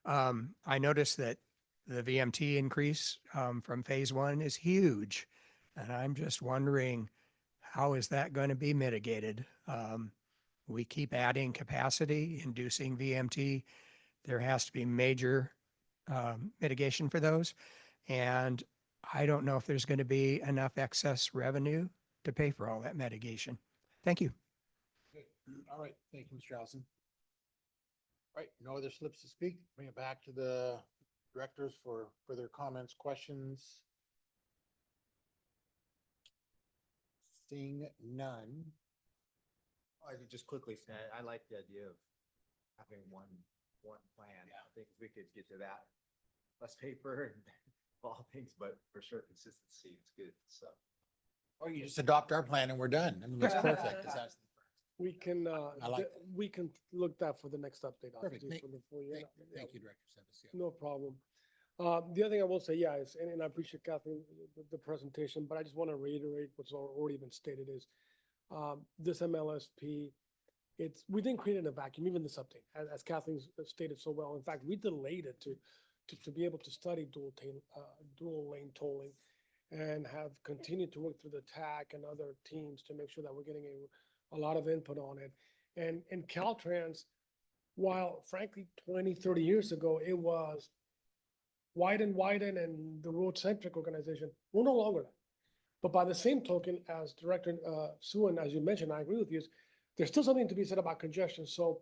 I noticed that the VMT increase from phase 1 is huge. And I'm just wondering, how is that going to be mitigated? We keep adding capacity, inducing VMT. There has to be major mitigation for those. And I don't know if there's going to be enough excess revenue to pay for all that mitigation. Thank you. Good. All right, thank you, Mr. Allison. All right, no other slips to speak. Bring it back to the directors for further comments, questions. Seeing none. I could just quickly say, I like the idea of having one plan. I think if we could get to that, less paper and all things, but for sure consistency, it's good, so. Or you just adopt our plan and we're done. I mean, that's perfect. We can, I like we can look that for the next update. Perfect. obviously, for the full year. Thank you, Director Sevis. No problem. The other thing I will say, yeah, is, and I appreciate Kathleen, the presentation, but I just want to reiterate what's already been stated is, this MLSP we didn't create it in a vacuum, even this update, as Kathleen stated so well. In fact, we delayed it to be able to study dual lane tolling and have continued to work through the TAC and other teams to make sure that we're getting a lot of input on it. And Caltrans, while frankly, 20, 30 years ago, it was widen and the road-centric organization, we're no longer that. But by the same token, as Director Suen, as you mentioned, I agree with you, there's still something to be said about congestion. So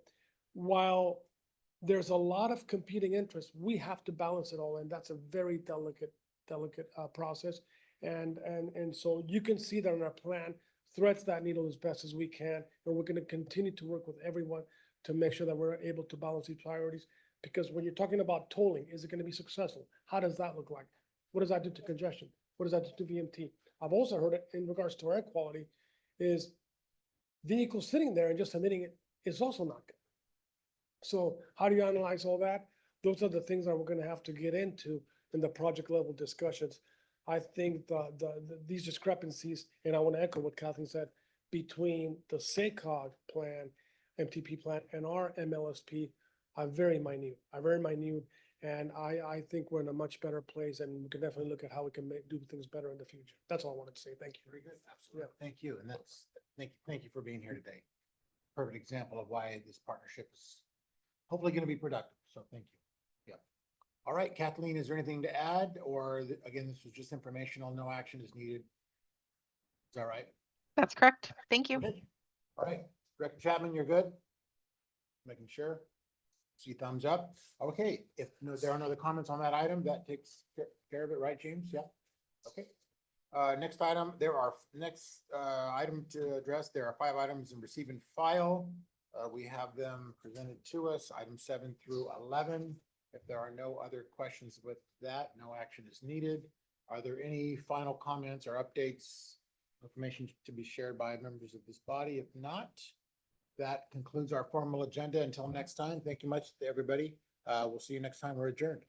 while there's a lot of competing interests, we have to balance it all, and that's a very delicate process. And so you can see that in our plan, threads that needle as best as we can, and we're going to continue to work with everyone to make sure that we're able to balance these priorities. Because when you're talking about tolling, is it going to be successful? How does that look like? What does that do to congestion? What does that do to VMT? I've also heard it in regards to air quality, is vehicles sitting there and just emitting it is also not good. So how do you analyze all that? Those are the things that we're going to have to get into in the project level discussions. I think these discrepancies, and I want to echo what Kathleen said, between the SACOG plan, MTP plan, and our MLSP are very minute, and I think we're in a much better place, and we can definitely look at how we can do things better in the future. That's all I wanted to say. Thank you. Very good. Absolutely. Thank you. And thank you for being here today. Perfect example of why this partnership is hopefully going to be productive. So thank you. Yeah. All right, Kathleen, is there anything to add? Or again, this was just informational, no action is needed. Is that right? That's correct. Thank you. Okay. All right, Director Chapman, you're good? Making sure. See thumbs up. Okay, if there are no other comments on that item, that takes care of it, right, James? Yeah. Okay. Next item, item to address, there are 5 items in receive and file. We have them presented to us, items 7 through 11. If there are no other questions with that, no action is needed. Are there any final comments or updates, information to be shared by members of this body? If not, that concludes our formal agenda. Until next time, thank you much to everybody. We'll see you next time. We're adjourned.